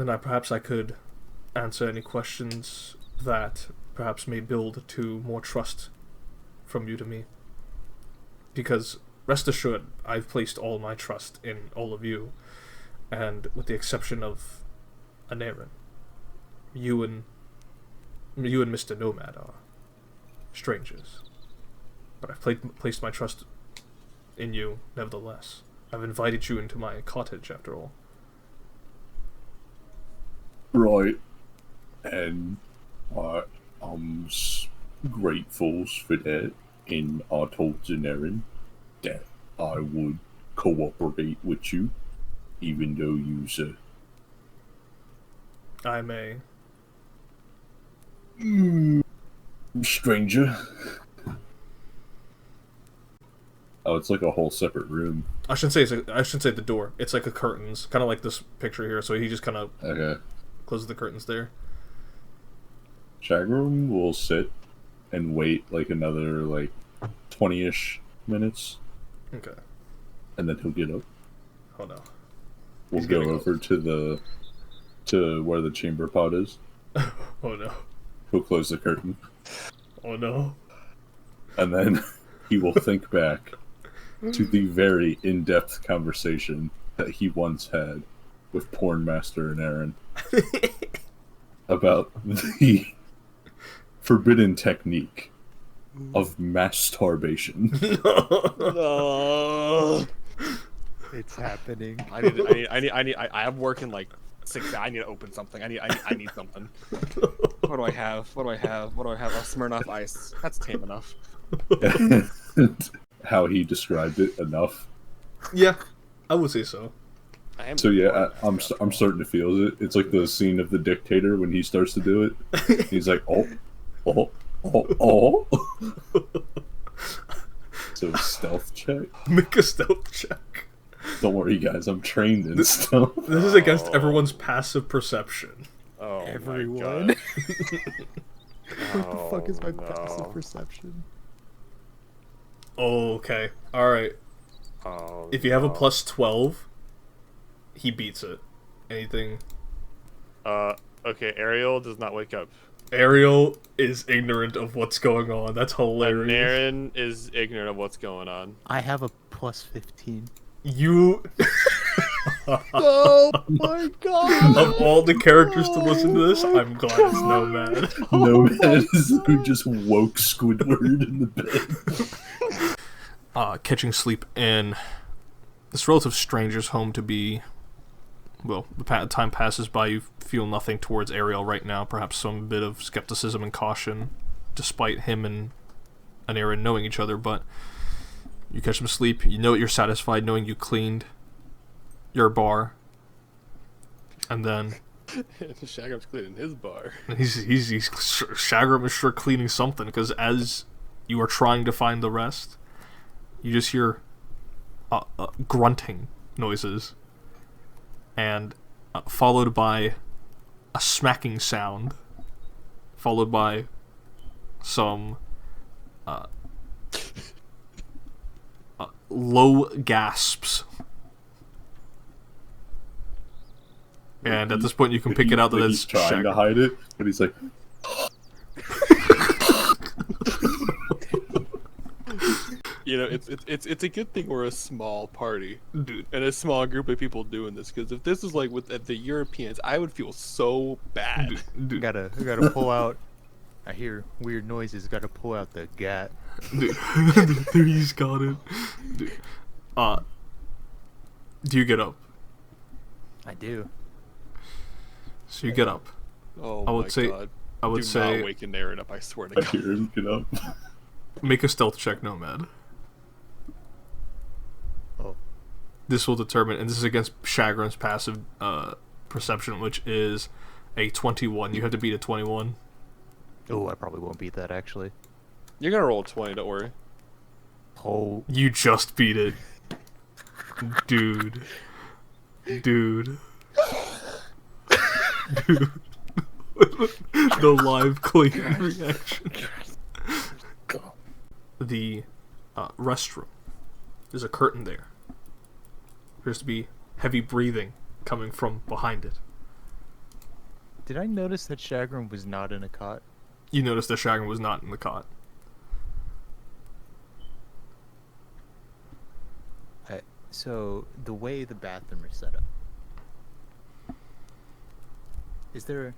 S1: then perhaps I could answer any questions that perhaps may build to more trust from you to me. Because, rest assured, I've placed all my trust in all of you, and with the exception of Anarin, you and Mr. Nomad are strangers. But I've placed my trust in you, nevertheless. I've invited you into my cottage, after all.
S3: Right. And I'm grateful for that, and I told Anarin that I would cooperate with you, even though you's
S1: I'm a
S3: stranger. Oh, it's like a whole separate room.
S1: I shouldn't say the door. It's like a curtains, kind of like this picture here. So he just kind of
S3: Okay.
S1: closes the curtains there.
S3: Chagrin will sit and wait like another 20-ish minutes,
S1: Okay.
S3: and then he'll get up.
S1: Oh no.
S3: We'll
S1: He's
S3: go
S1: gonna go.
S3: over to where the chamber pot is.
S1: Oh no.
S3: He'll close the curtain,
S1: Oh no.
S3: and then he will think back to the very in-depth conversation that he once had with Porn Master and Aaron about the forbidden technique of masturbation.
S2: No.
S4: It's happening.
S2: I have work in like 6 I need to open something. I need something. What do I have? A Smirnoff Ice. That's tame enough.
S3: How he described it enough.
S1: Yeah, I would say so.
S3: So yeah, I'm starting to feel it. It's like the scene of the dictator when he starts to do it. He's like, oh. So stealth check.
S1: Make a stealth check.
S3: Don't worry, guys. I'm trained in stealth.
S1: This is against everyone's passive perception.
S2: Oh
S4: Everyone.
S2: my God.
S4: What the fuck is my
S2: no.
S4: passive perception?
S1: Oh, okay. Alright.
S2: Oh,
S1: If you have a
S2: no.
S1: plus 12, he beats it. Anything?
S2: Okay, Ariel does not wake up.
S1: Ariel is ignorant of what's going on. That's hilarious.
S2: Aaron is ignorant of what's going on.
S4: I have a plus 15.
S1: You...
S4: Oh my god!
S1: Of all the characters to listen to this, I'm glad it's Nomad.
S3: Nomad is who just woke Squidward in the bed.
S1: Catching sleep in this relative stranger's home to be... Well, the time passes by, you feel nothing towards Ariel right now, perhaps some bit of skepticism and caution, despite him and Aaron knowing each other, but you catch him asleep, you know you're satisfied knowing you cleaned your bar, and then...
S2: Shagram's cleaning his bar.
S1: Shagram is sure cleaning something, because as you are trying to find the rest, you just hear grunting noises, and followed by a smacking sound, followed by some low gasps. And at this point, you can pick it out that
S3: he's
S1: it's
S3: trying to
S1: Shagram.
S3: hide it, but he's like,
S2: You know, it's a good thing we're a small party
S1: Dude,
S2: and a small group of people doing this. Because if this was like with the Europeans, I would feel so bad.
S1: dude,
S4: Gotta pull out. I hear weird noises. Gotta pull out the gat.
S1: dude. He's got it. Dude. Do you get up?
S4: I do.
S1: So you get up.
S2: Oh
S1: I would
S2: my
S1: say-
S2: god!
S1: I would
S2: Do
S1: say
S2: not waken Aaron up. I swear to
S3: I
S2: God.
S3: hear him get up.
S1: make a stealth check, Nomad.
S4: Oh.
S1: This will determine, and this is against Shagram's passive perception, which is a 21. You have to beat a 21.
S4: Oh, I probably won't beat that actually.
S2: You're gonna roll 20. Don't worry.
S4: Oh,
S1: You just beat it. Dude. Dude. The live cleaning reaction. The restroom. There's a curtain there. Appears to be heavy breathing coming from behind it.
S4: Did I notice that Chagrin was not in a cot?
S1: You noticed that Chagrin was not in the cot.
S4: So, the way the bathroom is set up, is there...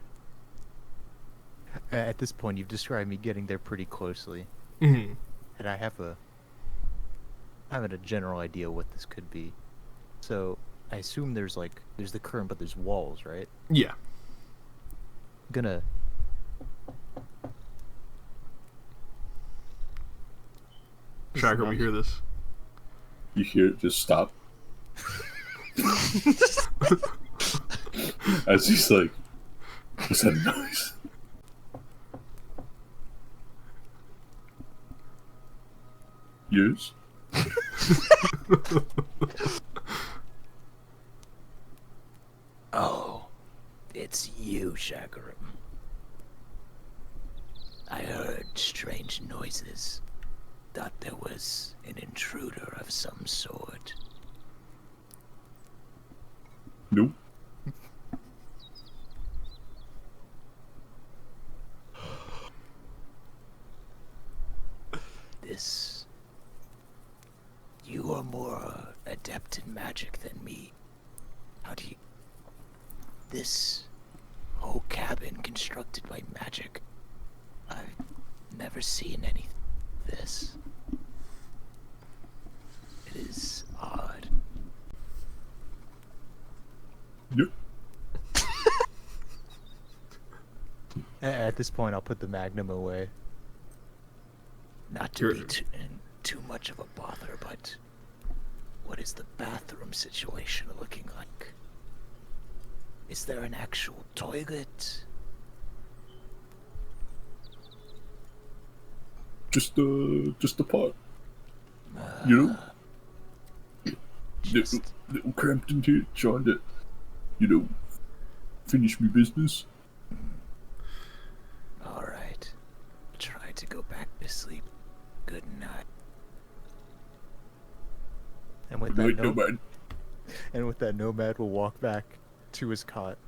S4: At this point, you've described me getting there pretty closely,
S1: Mm-hmm.
S4: and I have a general idea what this could be. So, I assume there's the current, but there's walls, right?
S1: Yeah.
S4: Gonna...
S1: Chagrin, we hear this.
S3: You hear it just stop. As he's like, what's that noise? Yes?
S5: Oh, it's you, Chagrin. I heard strange noises. Thought there was an intruder of some sort.
S3: Nope.
S5: This... You are more adept in magic than me. How do you... This whole cabin constructed by magic. I've never seen anything like this. It is odd.
S3: Yep.
S4: At this point, I'll put the Magnum away.
S5: Not to be too much of a bother, but what is the bathroom situation looking like? Is there an actual toilet?
S3: Just a pot. You know? Little cramped in here, trying to, finish me business.
S5: Alright. Try to go back to sleep. Good night.
S4: And with
S3: Good
S4: that
S3: night, nomad.
S4: And with that, Nomad will walk back to his cot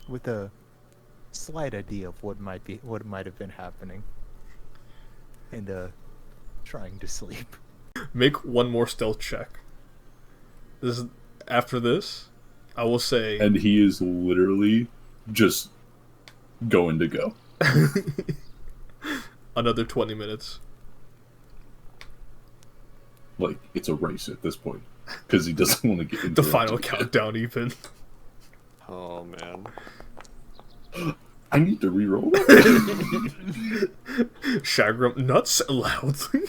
S4: with a slight idea of what might have been happening, and trying to sleep.
S1: Make one more stealth check. After this, I will say.
S3: And he is literally just going to go.
S1: Another 20 minutes.
S3: Like, it's a race at this point. Because he doesn't want to get into
S1: The final countdown, even.
S2: Oh man.
S3: I need to reroll.
S1: Chagrin nuts loudly.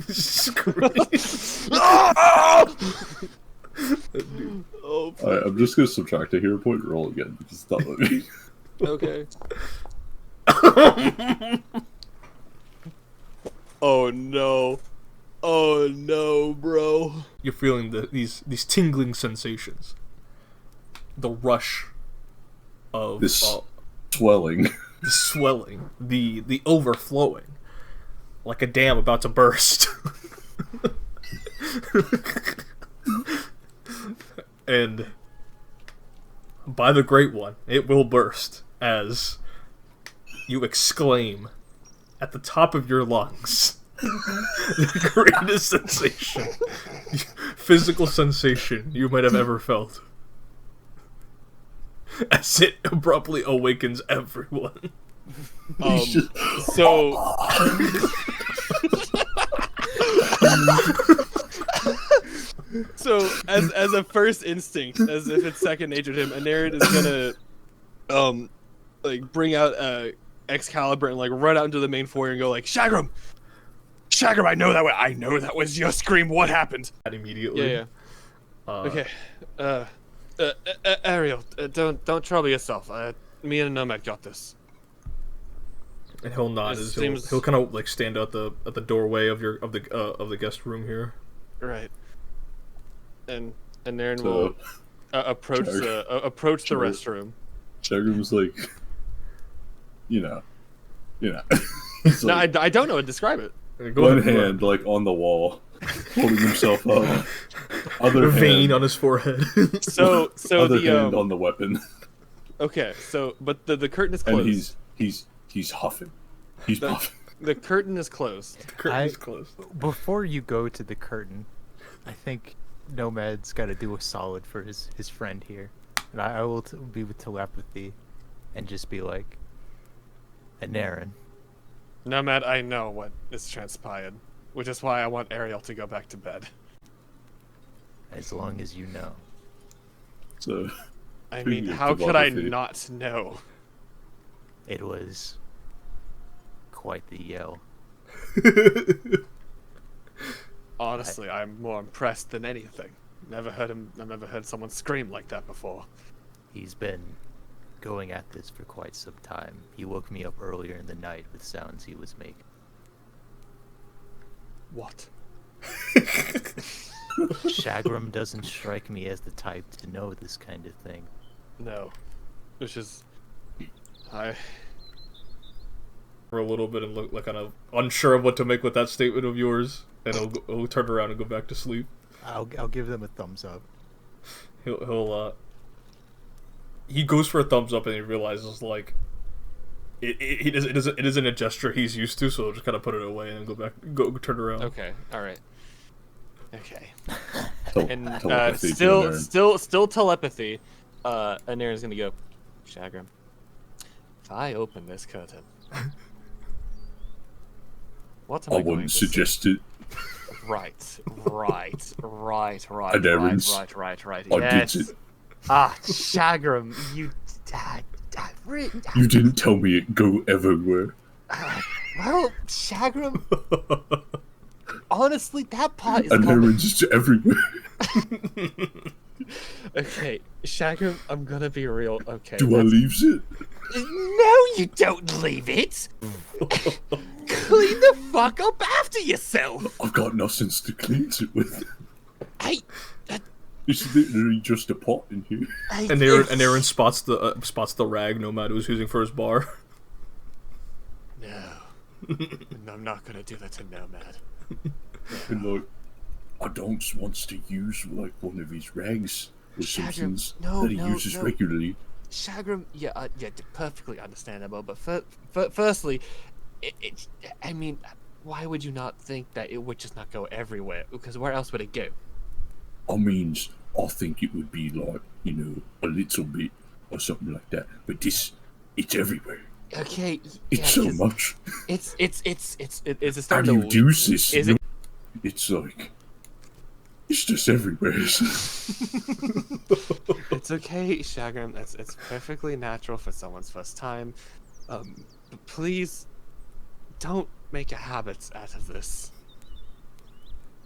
S1: Scream.
S2: Oh.
S3: Alright, I'm just gonna subtract a hero point and roll again because it's not letting me.
S2: Okay. Oh no. Oh no, bro.
S1: You're feeling these tingling sensations. The rush of
S3: This swelling.
S1: the swelling, the overflowing, like a dam about to burst. And by the Great One, it will burst as you exclaim at the top of your lungs. The greatest sensation, physical sensation you might have ever felt, as it abruptly awakens everyone.
S2: So so as a first instinct, as if it's second nature to him, Anarid is gonna like bring out Excalibur and like run out into the main foyer and go like, Chagrin, I know that was your scream. What happened?
S1: Immediately.
S2: Yeah. Okay. Ariel, don't trouble yourself. Me and Nomad got this.
S1: And he'll nod. He'll kind of like stand at the doorway of the guest room here.
S2: Right. And Aaron will approach the restroom.
S3: Chagrin was like,
S2: No, I don't know. Describe it.
S3: One hand like on the wall, holding himself up. Other
S1: A vein
S3: hand,
S1: on his forehead.
S2: So
S3: other
S2: the
S3: hand on the weapon,
S2: okay, so but the curtain is
S3: and
S2: closed.
S3: he's huffing. He's
S2: The-
S3: puffing.
S2: The curtain is closed.
S1: Curtain is closed.
S4: Before you go to the curtain, I think Nomad's got to do a solid for his friend here. And I will be with telepathy and just be like, Anarin,
S2: Nomad, I know what is transpired, which is why I want Ariel to go back to bed.
S4: as long as you know.
S3: So,
S2: I
S3: Speaking
S2: mean,
S3: of
S2: how could I
S3: telepathy.
S2: not know?
S4: It was quite the yell.
S2: Honestly, I'm more impressed than anything. I've never heard someone scream like that before.
S4: He's been going at this for quite some time. He woke me up earlier in the night with sounds he was making.
S2: What?
S4: Shagram doesn't strike me as the type to know this kind of thing.
S2: No. Which is...
S1: For a little bit and look like kind of unsure of what to make with that statement of yours, and he'll turn around and go back to sleep.
S4: I'll give them a thumbs up.
S1: He goes for a thumbs up and he realizes like it isn't a gesture he's used to, so he'll just kind of put it away and go turn around.
S2: Okay, alright. Okay.
S3: tel-
S2: And
S3: telepathy to Anarin.
S2: still telepathy. Anarin's gonna go, Shagram, if I open this curtain, what am I going
S3: wouldn't
S2: to see?
S3: suggest it.
S2: Right.
S3: Anarin's
S2: Yes.
S3: it.
S2: Ah, Shagram, you.
S3: You didn't tell me it go everywhere.
S2: Well, Shagram. Honestly, that part is.
S3: Anarin's just everywhere.
S2: Okay, Shagram, I'm gonna be real. Okay.
S3: Do I leaves it?
S2: No, you don't leave it. Clean the fuck up after yourself.
S3: I've got nothing to clean it with.
S2: Hey.
S3: It's literally just a pot in here.
S1: And Aaron spots the rag Nomad was using for his bar.
S2: No. I'm not gonna do that to Nomad.
S3: And like, I don't want to use like one of his rags or something that he uses regularly.
S2: Shagram, yeah, perfectly understandable. But firstly, I mean, why would you not think that it would just not go everywhere? Because where else would it go?
S3: I think it would be like, a little bit or something like that. But it's everywhere.
S2: Okay,
S3: It's so much.
S2: It's
S3: How
S2: starting
S3: do
S2: to
S3: you do this?
S2: Is it?
S3: It's like, it's just everywhere.
S2: It's okay, Shagram. It's perfectly natural for someone's first time. But please, don't make a habit out of this.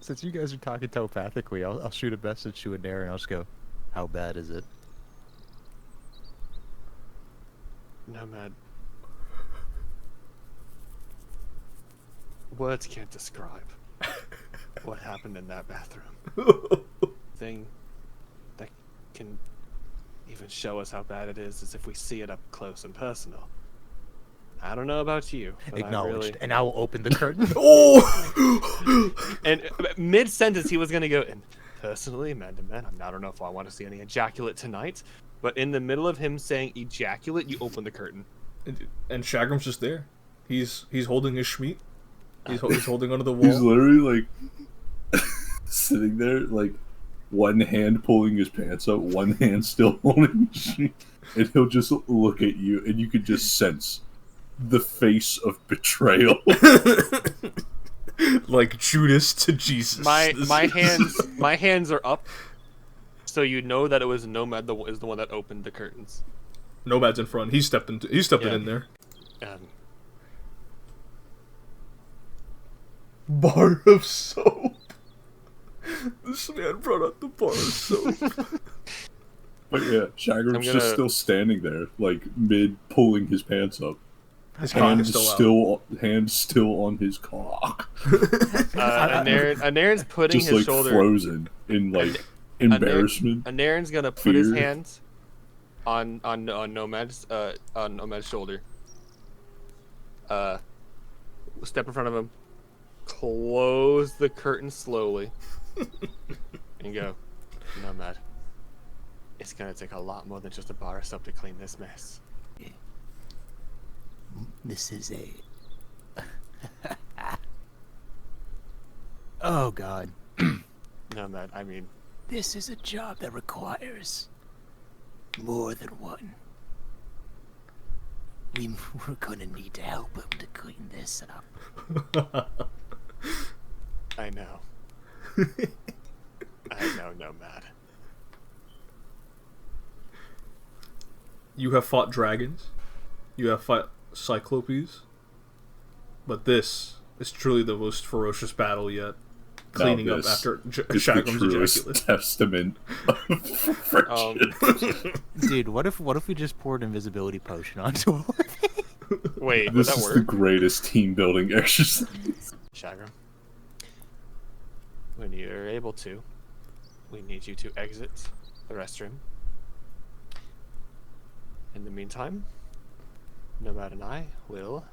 S4: Since you guys are talking telepathically, I'll shoot a message to Anarin and I'll just go, how bad is it?
S2: Nomad. Words can't describe what happened in that bathroom. Thing that can even show us how bad it is if we see it up close and personal. I don't know about you, but
S4: Acknowledged. And I will open the curtain.
S2: And mid-sentence, he was going to go, and personally, man to man, I don't know if I want to see any ejaculate tonight, but in the middle of him saying ejaculate, you open the curtain.
S1: And Shagram's just there. He's holding his schmeat. He's holding onto the wall.
S3: He's literally like sitting there, like one hand pulling his pants up, one hand still holding his sheet, and he'll just look at you, and you can just sense the face of betrayal.
S1: Like Judas to Jesus.
S2: My hands are up, so you know that it was Nomad is the one that opened the curtains.
S1: Nomad's in front. He stepped in there. Bar of soap. This man brought out the bar of soap.
S3: But yeah, Shagram's just still standing there, like mid pulling his pants up.
S1: His cock is still out.
S3: Hand still on his cock.
S2: Anarin's putting
S3: just
S2: his
S3: like
S2: shoulder
S3: frozen in like embarrassment.
S2: Anarin's gonna put his
S3: fear.
S2: hands on Nomad's shoulder. Step in front of him, close the curtain slowly and go, Nomad, it's gonna take a lot more than just a bar of soap to clean this mess.
S5: This is a...
S4: Oh God.
S2: Nomad, I mean,
S5: This is a job that requires more than one. We're gonna need to help him to clean this up.
S2: I know. I know, Nomad.
S1: You have fought dragons. You have fought cyclopes. But this is truly the most ferocious battle yet. Cleaning up after Shagram's ejaculate.
S3: Testament of friendship.
S4: Dude, what if we just poured invisibility potion onto him?
S2: Wait, would
S3: This
S2: that
S3: is
S2: work?
S3: the greatest team building exercise.
S2: Shagram, when you're able to, we need you to exit the restroom. In the meantime, Nomad and I will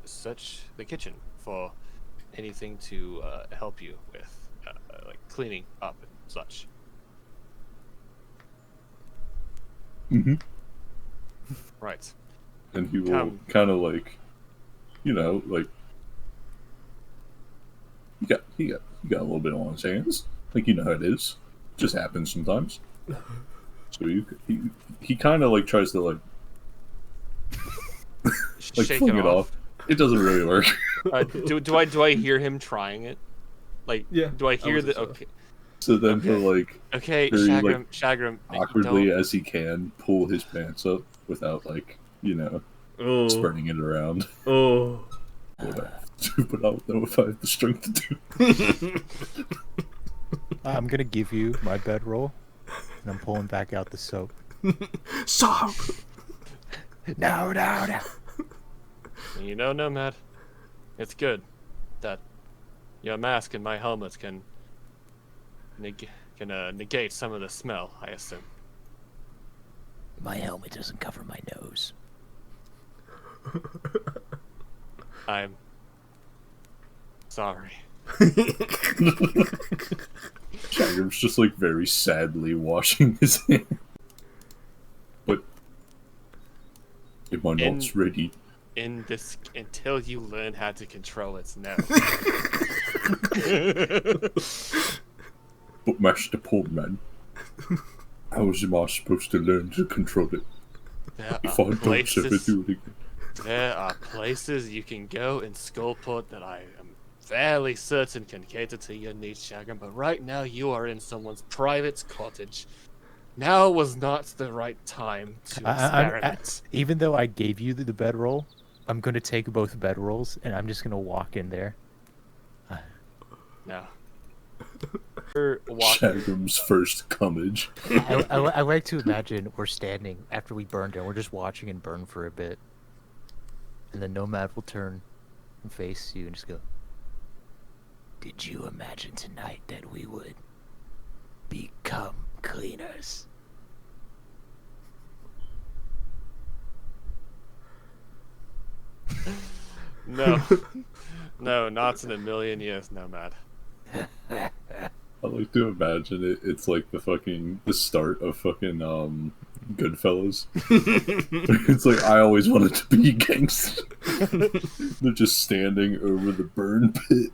S2: search the kitchen for anything to help you with, like cleaning up and such.
S3: Mm-hmm.
S2: Right.
S3: And he will
S2: Come.
S3: kind of like, like he got a little bit on his hands. Like, you know how it is. Just happens sometimes. So he kind of like tries to like
S2: Shake
S3: fling it off. It doesn't really work.
S2: Do I hear him trying it? Like,
S1: Yeah,
S2: do I
S1: I
S2: hear
S1: would
S2: the
S1: think so.
S2: okay?
S3: So then he'll like
S2: Okay,
S3: very,
S2: Shagram,
S3: awkwardly
S2: don't-
S3: as he can pull his pants up without like
S1: Oh.
S3: spreading it around.
S1: Oh.
S3: What I have to do, but I don't know if I have the strength to do.
S4: I'm gonna give you my bedroll, and I'm pulling back out the soap.
S1: Stop!
S4: No.
S2: You know, Nomad, it's good that your mask and my helmets can negate some of the smell, I assume.
S5: My helmet doesn't cover my nose.
S2: I'm sorry.
S3: Shagram's just like very sadly washing his hands. But am I not ready?
S2: In this, until you learn how to control its nose.
S3: But Master Portman, how am I supposed to learn to control it
S2: There
S3: if I
S2: are
S3: don't ever do it again?
S2: There are places you can go in Skullport that I am fairly certain can cater to your needs, Shagram, but right now you are in someone's private cottage. Now was not the right time to experiment.
S4: Even though I gave you the bedroll, I'm gonna take both bedrolls and I'm just gonna walk in there.
S2: No. We're walking.
S3: Shagram's first cummage.
S4: I like to imagine we're standing after we burned and we're just watching it burn for a bit. And then Nomad will turn and face you and just go,
S5: Did you imagine tonight that we would become cleaners?
S2: No. No, not in a million years, Nomad.
S3: I like to imagine it. It's like the start of fucking Goodfellas. It's like I always wanted to be a gangster. They're just standing over the burn pit.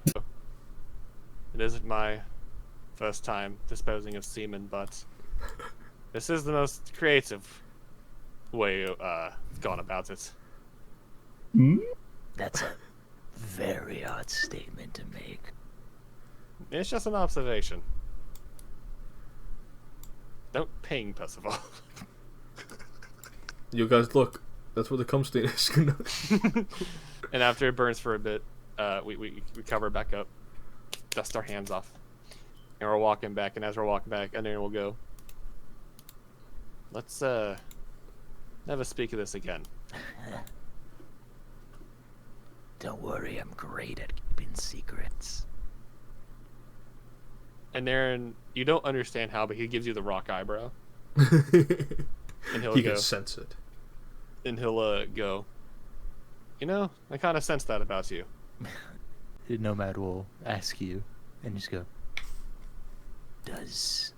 S2: It isn't my first time disposing of semen, but this is the most creative way gone about it.
S3: Hmm?
S5: That's a very odd statement to make.
S2: It's just an observation. Don't ping, Percival.
S1: You guys look. That's where the cum stain is.
S2: And after it burns for a bit, we cover it back up, dust our hands off, and we're walking back. And as we're walking back, and then we'll go. Let's never speak of this again.
S5: Don't worry, I'm great at keeping secrets.
S2: And Aaron, you don't understand how, but he gives you the rock eyebrow, and he'll
S1: He
S2: go.
S1: can sense it.
S2: And he'll go. You know, I kind of sense that about you.
S4: Nomad will ask you, and just go, does...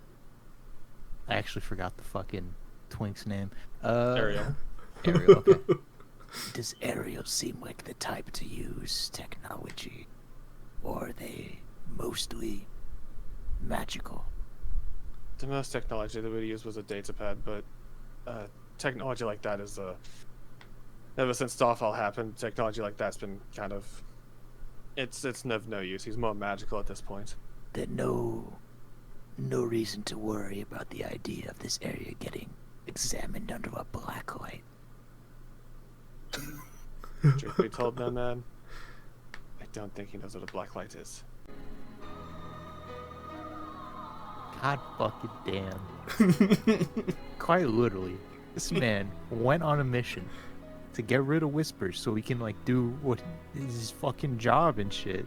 S4: I actually forgot the fucking twink's name.
S2: Ariel.
S4: Ariel, okay.
S5: Does Ariel seem like the type to use technology? Or are they mostly magical?
S2: The most technology that we used was a datapad, but technology like that is ever since Starfall happened, technology like that's been kind of it's of no use. He's more magical at this point.
S5: Then no reason to worry about the idea of this area getting examined under a black light.
S2: Truth be told, no man, I don't think he knows what a black light is.
S4: God fucking damn. Quite literally, this man went on a mission to get rid of whispers so he can like do what his fucking job and shit.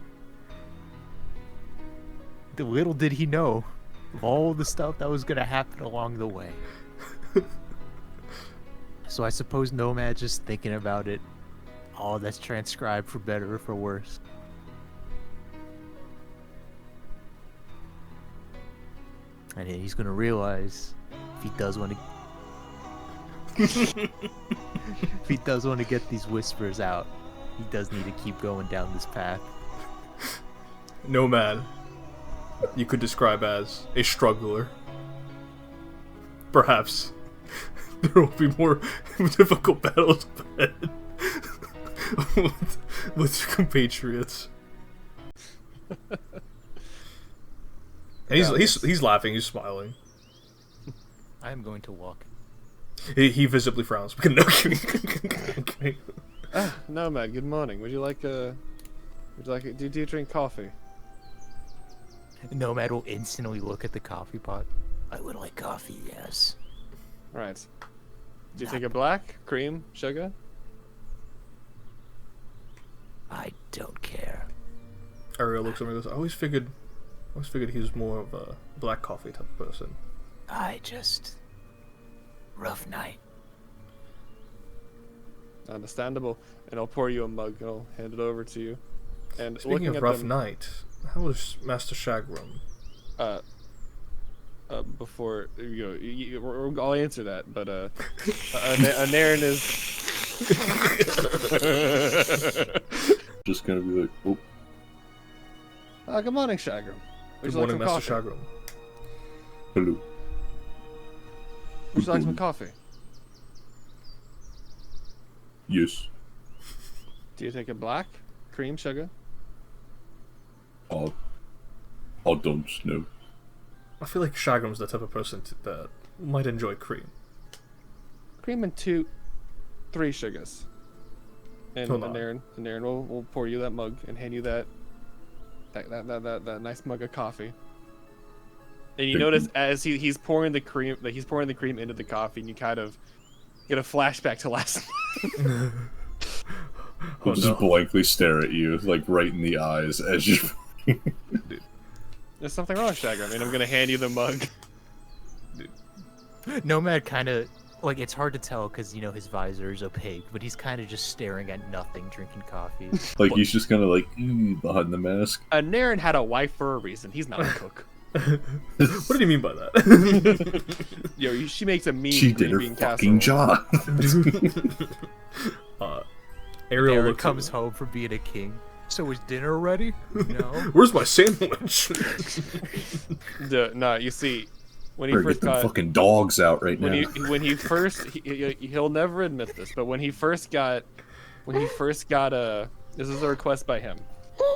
S4: The little did he know of all the stuff that was gonna happen along the way. So I suppose Nomad just thinking about it, all that's transcribed for better or for worse. And he's gonna realize if he does want to, if he does want to get these whispers out, he does need to keep going down this path.
S1: Nomad, you could describe as a struggler. Perhaps there will be more difficult battles ahead with your compatriots. And he's laughing, he's smiling.
S4: I am going to walk.
S1: He visibly frowns. Okay.
S2: Nomad, good morning. Would you like do you drink coffee?
S4: Nomad will instantly look at the coffee pot.
S5: I would like coffee, yes.
S2: Right. Do you take a black, cream, sugar?
S5: I don't care.
S1: Ariel looks at me and goes, I always figured he was more of a black coffee type of person.
S5: Rough night.
S2: Understandable. And I'll pour you a mug and I'll hand it over to you. And
S1: Speaking
S2: looking
S1: of
S2: at
S1: rough
S2: them,
S1: night, how was Master Shagrum?
S2: before I'll answer that, but Anarin is
S3: Just gonna be like, oh,
S2: good morning, Shagrum.
S1: Good morning, Master Shagrum.
S3: hello.
S2: Would you like some coffee?
S3: Yes.
S2: Do you take it black, cream, sugar?
S3: I don't know.
S1: I feel like Shagrum's the type of person that might enjoy cream.
S2: Cream and 3 sugars. And Anarin will pour you that mug and hand you that nice mug of coffee. And you notice as he's pouring the cream, into the coffee, and you kind of get a flashback to last night.
S3: I'll just blankly stare at you, like right in the eyes as you.
S2: There's something wrong, Shagrum, and I'm gonna hand you the mug.
S4: Nomad kind of, like, it's hard to tell because, you know, his visor is opaque, but he's kind of just staring at nothing, drinking coffee.
S3: Like, he's just kind of like, behind the mask.
S2: Anarin had a wife for a reason. He's not a cook.
S1: What did you mean by that?
S2: Yo, she makes a mean
S3: She did her
S2: green bean
S3: fucking
S2: casserole.
S3: job.
S1: Ariel
S4: Aaron
S1: looks
S4: comes home from being a king. So is dinner ready? No.
S1: Where's my sandwich?
S2: No, you see, when he
S3: Better
S2: first
S3: get them
S2: got
S3: fucking dogs out right now.
S2: he'll never admit this, but when he first got this is a request by him.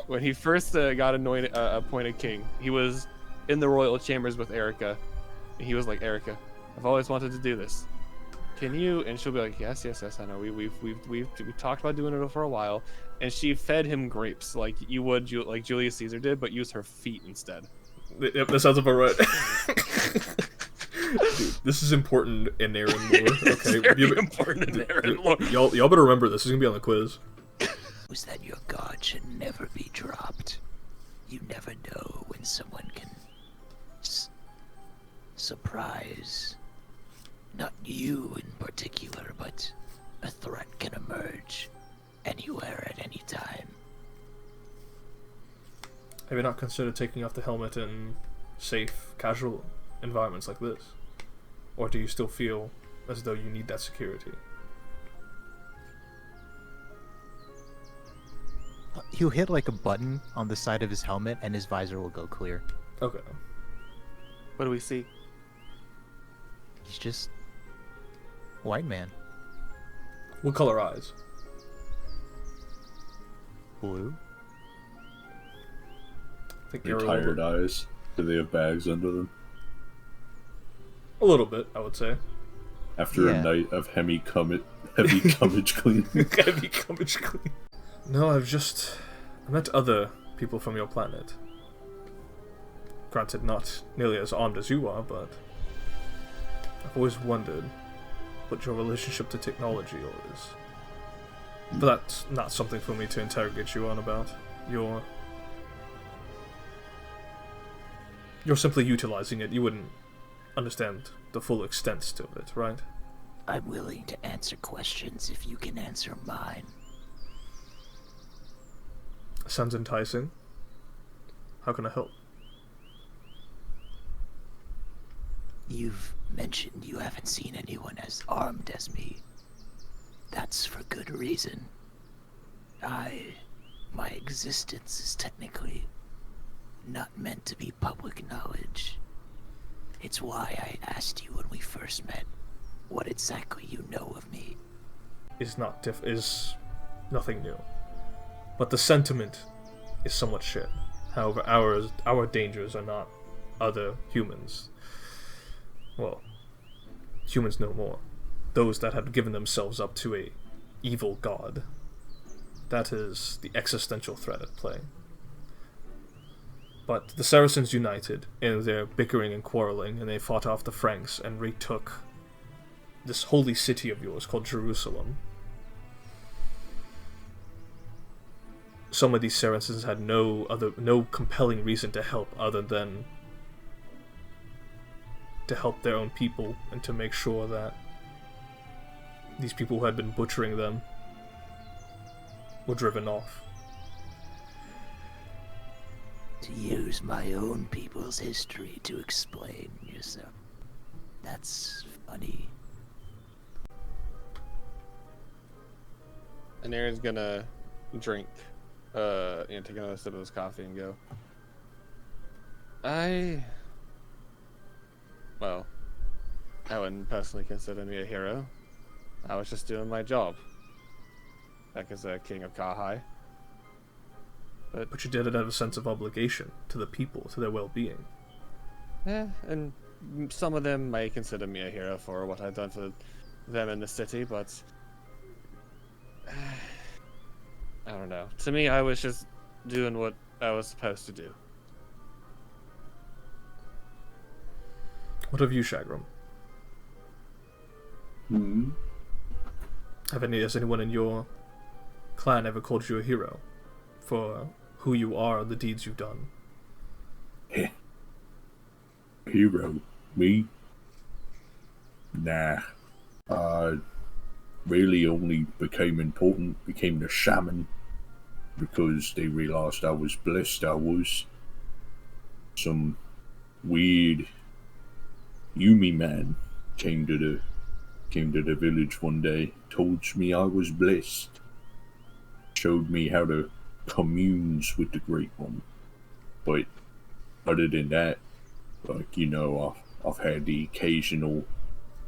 S2: When he first got appointed king, he was in the royal chambers with Erica. And he was like, Erica, I've always wanted to do this. Can you? And she'll be like, yes, I know. We've talked about doing it for a while. And she fed him grapes like you would, like Julius Caesar did, but use her feet instead.
S1: Yep, that sounds about right. Dude, this is important in Aaron lore. Okay,
S2: Very important in Aaron lore.
S1: Y'all better remember this. This is gonna be on the quiz.
S5: Was that your guard should never be dropped. You never know when someone can surprise. Not you in particular, but a threat can emerge anywhere at any time.
S1: Have you not considered taking off the helmet in safe, casual environments like this? Or do you still feel as though you need that security?
S4: He'll hit like a button on the side of his helmet and his visor will go clear.
S1: Okay.
S2: What do we see?
S4: He's just white man.
S1: What color eyes?
S4: Blue.
S1: I think
S3: They're
S1: Ariel
S3: tired
S1: would-
S3: eyes. Do they have bags under them?
S1: A little bit, I would say.
S3: After
S4: Yeah.
S3: a night of heavy cummage cleaning.
S1: Heavy garbage clean. No, I met other people from your planet. Granted, not nearly as armed as you are, but I've always wondered what your relationship to technology is. But that's not something for me to interrogate you on about. You're simply utilizing it. You wouldn't understand the full extent of it, right?
S5: I'm willing to answer questions if you can answer mine.
S1: Sounds enticing. How can I help?
S5: You've mentioned you haven't seen anyone as armed as me. That's for good reason. My existence is technically not meant to be public knowledge. It's why I asked you when we first met what exactly you know of me.
S1: Is nothing new. But the sentiment is somewhat shared. However, our dangers are not other humans. Well, humans no more. Those that have given themselves up to a evil god. That is the existential threat at play. But the Saracens united in their bickering and quarreling, and they fought off the Franks and retook this holy city of yours called Jerusalem. Some of these Saracens had no compelling reason to help other than to help their own people and to make sure that these people who had been butchering them were driven off.
S5: To use my own people's history to explain yourself. That's funny.
S2: And Aaron's gonna drink, take another sip of his coffee and go. Well, I wouldn't personally consider me a hero. I was just doing my job. Back as a king of Kahai.
S1: But you did it out of a sense of obligation to the people, to their well-being.
S2: And some of them may consider me a hero for what I've done for them in the city, but I don't know. To me, I was just doing what I was supposed to do.
S1: What of you, Shagram?
S3: Hmm.
S1: Has anyone in your clan ever called you a hero for who you are and the deeds you've done?
S3: Hero? Me? Nah. Really only became the shaman because they realized I was blessed. I was some weird Yumi man came to the village one day, told me I was blessed, showed me how to communes with the Great One. But other than that, like, I've had the occasional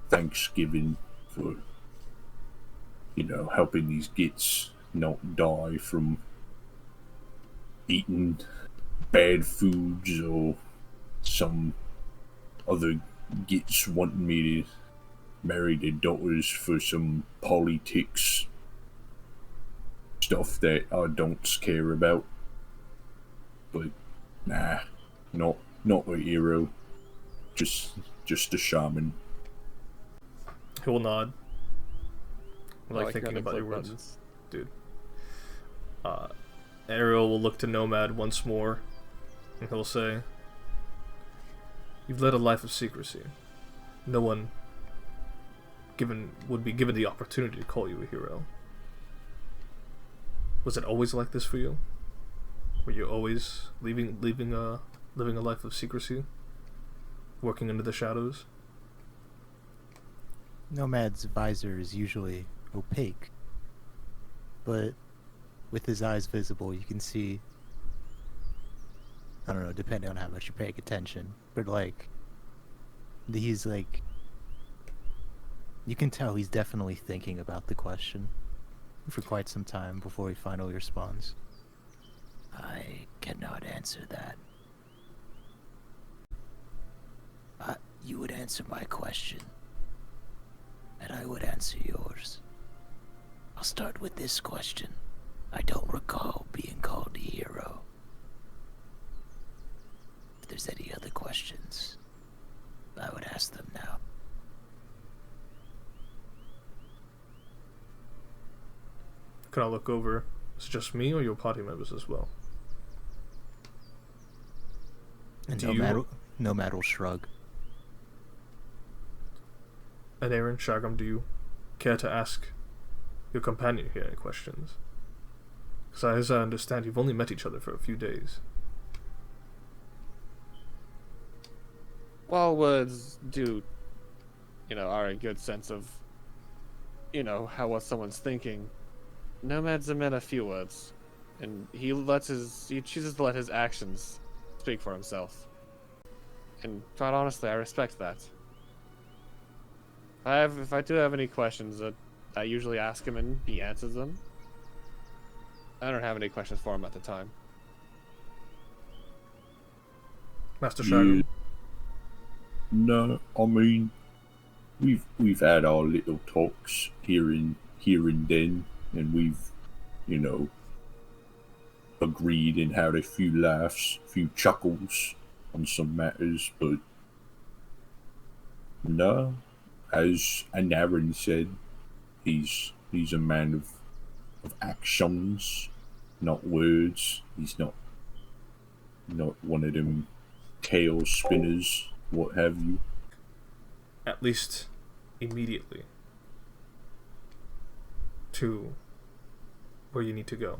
S3: Thanksgiving for, helping these gits not die from eating bad foods or some other gits wanting me to marry their daughters for some politics stuff that I don't care about. But nah, not a hero. Just a shaman.
S1: He will nod. I
S2: I
S1: like
S2: like
S1: thinking
S2: running
S1: about
S2: flip
S1: your words,
S2: buttons.
S1: dude. Ariel will look to Nomad once more, and he'll say, "You've led a life of secrecy. No one would be given the opportunity to call you a hero. Was it always like this for you?" Were you always living a life of secrecy, working into the shadows?
S4: Nomad's visor is usually opaque, but with his eyes visible, you can see, I don't know, depending on how much you're paying attention, but like, he's like, you can tell he's definitely thinking about the question for quite some time before he finally responds.
S5: I cannot answer that. You would answer my question, and I would answer yours. I'll start with this question. I don't recall being called a hero. If there's any other questions, I would ask them now.
S1: Can I look over? Is it just me or your party members as well?
S4: And
S1: Do you-
S4: Nomad will shrug.
S1: And Aaron, Shagam, do you care to ask your companion here any questions? Because as I understand, you've only met each other for a few days.
S2: While words do, are a good sense of, what someone's thinking, Nomad's a man of few words, and he chooses to let his actions speak for himself. And quite honestly, I respect that. If I do have any questions, I usually ask him and he answers them. I don't have any questions for him at the time.
S1: Master Shagam?
S3: No, I mean, we've had our little talks here and then, and we've, agreed and had a few laughs, a few chuckles on some matters, but no, as Anarin said, he's a man of actions, not words. He's not one of them tail spinners, what have you.
S1: At least immediately to where you need to go.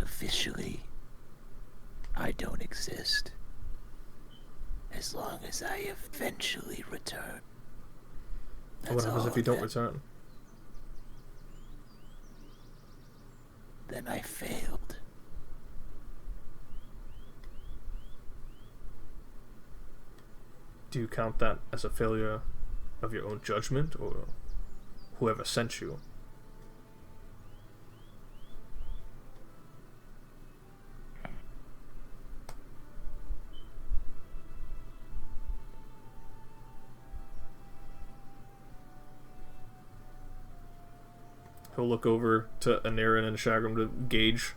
S5: Officially, I don't exist. As long as I eventually return.
S1: And what happens if you don't
S5: return?
S1: return?
S5: Then I failed.
S1: Do you count that as a failure of your own judgment, or whoever sent you? He'll look over to Anarin and Shagam to gauge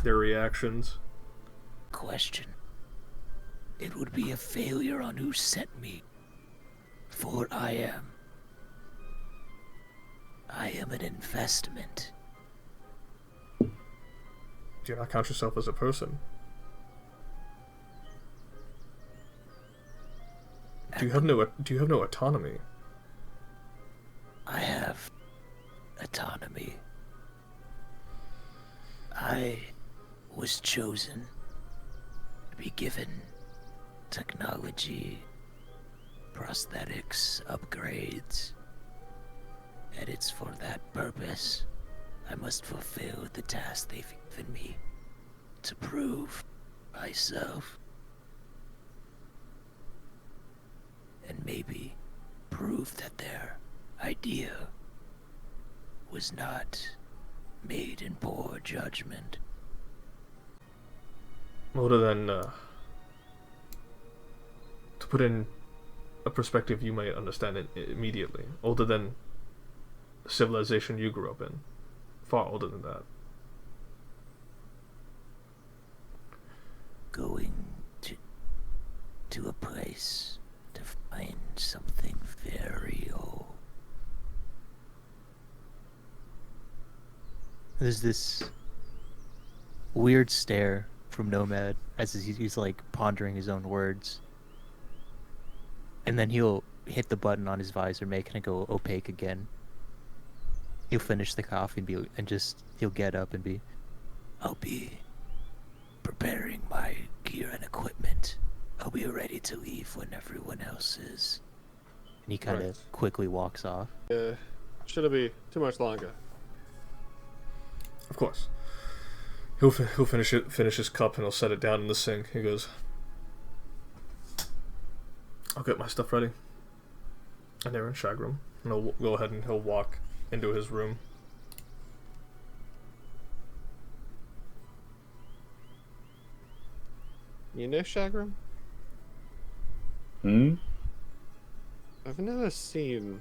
S1: their reactions.
S5: Question. It would be a failure on who sent me. For I am an investment.
S1: Do you not count yourself as a person? Do you have no autonomy?
S5: I have autonomy. I was chosen to be given technology, prosthetics, upgrades, and it's for that purpose I must fulfill the task they've given me to prove myself, and maybe prove that their idea was not made in poor judgment.
S1: Other than to put in a perspective you might understand it immediately, older than the civilization you grew up in, far older than that.
S5: Going to a place to find something very old.
S4: There's this weird stare from Nomad as he's like pondering his own words. And then he'll hit the button on his visor, making it go opaque again. He'll finish the coffee and just He'll get up and be,
S5: I'll be preparing my gear and equipment. I'll be ready to leave when everyone else is.
S4: and he kind of
S2: Right.
S4: quickly walks off.
S2: Shouldn't be too much longer.
S1: Of course. He'll finish his cup and he'll set it down in the sink. He goes, I'll get my stuff ready. And they're in Shagram. And he'll go ahead and he'll walk into his room.
S2: You know Shagram?
S3: Hmm?
S2: I've never seen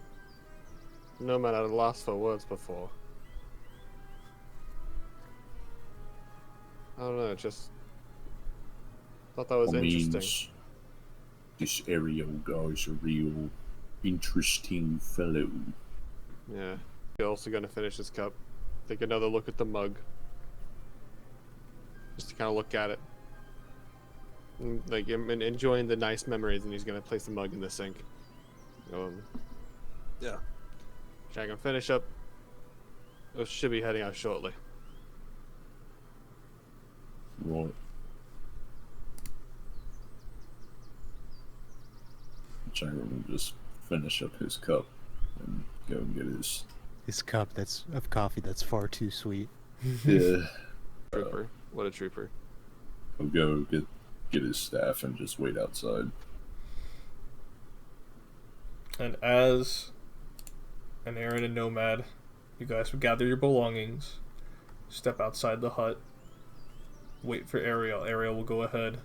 S2: Nomad at a loss for words before. I don't know, just thought that was interesting.
S3: Means this Ariel guy's a real interesting fellow.
S2: Yeah. You're also gonna finish his cup. Take another look at the mug. Just to kind of look at it. And, like, enjoying the nice memories, and he's gonna place the mug in the sink. Yeah. Check and finish up. We should be heading out shortly.
S3: Right. Shagram will just finish up his cup and go and get his
S4: cup of coffee that's far too sweet.
S3: yeah.
S2: Trooper. What a trooper.
S3: He'll go get his staff and just wait outside.
S1: And as an Aaron and Nomad, you guys would gather your belongings, step outside the hut, wait for Ariel. Ariel will go ahead,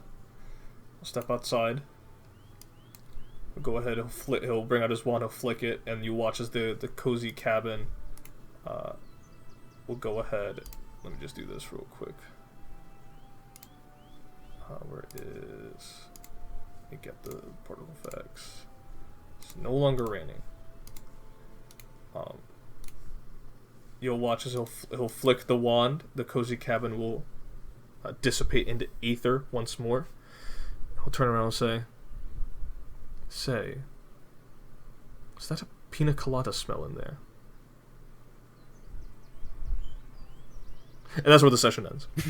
S1: step outside. He'll go ahead, he'll bring out his wand, he'll flick it, and you watch as the cozy cabin will go ahead. Let me just do this real quick. Where is... Let me get the particle effects. It's no longer raining. You'll watch as he'll flick the wand. The cozy cabin will dissipate into ether once more. He'll turn around and say, is that a pina colada smell in there? And that's where the session ends.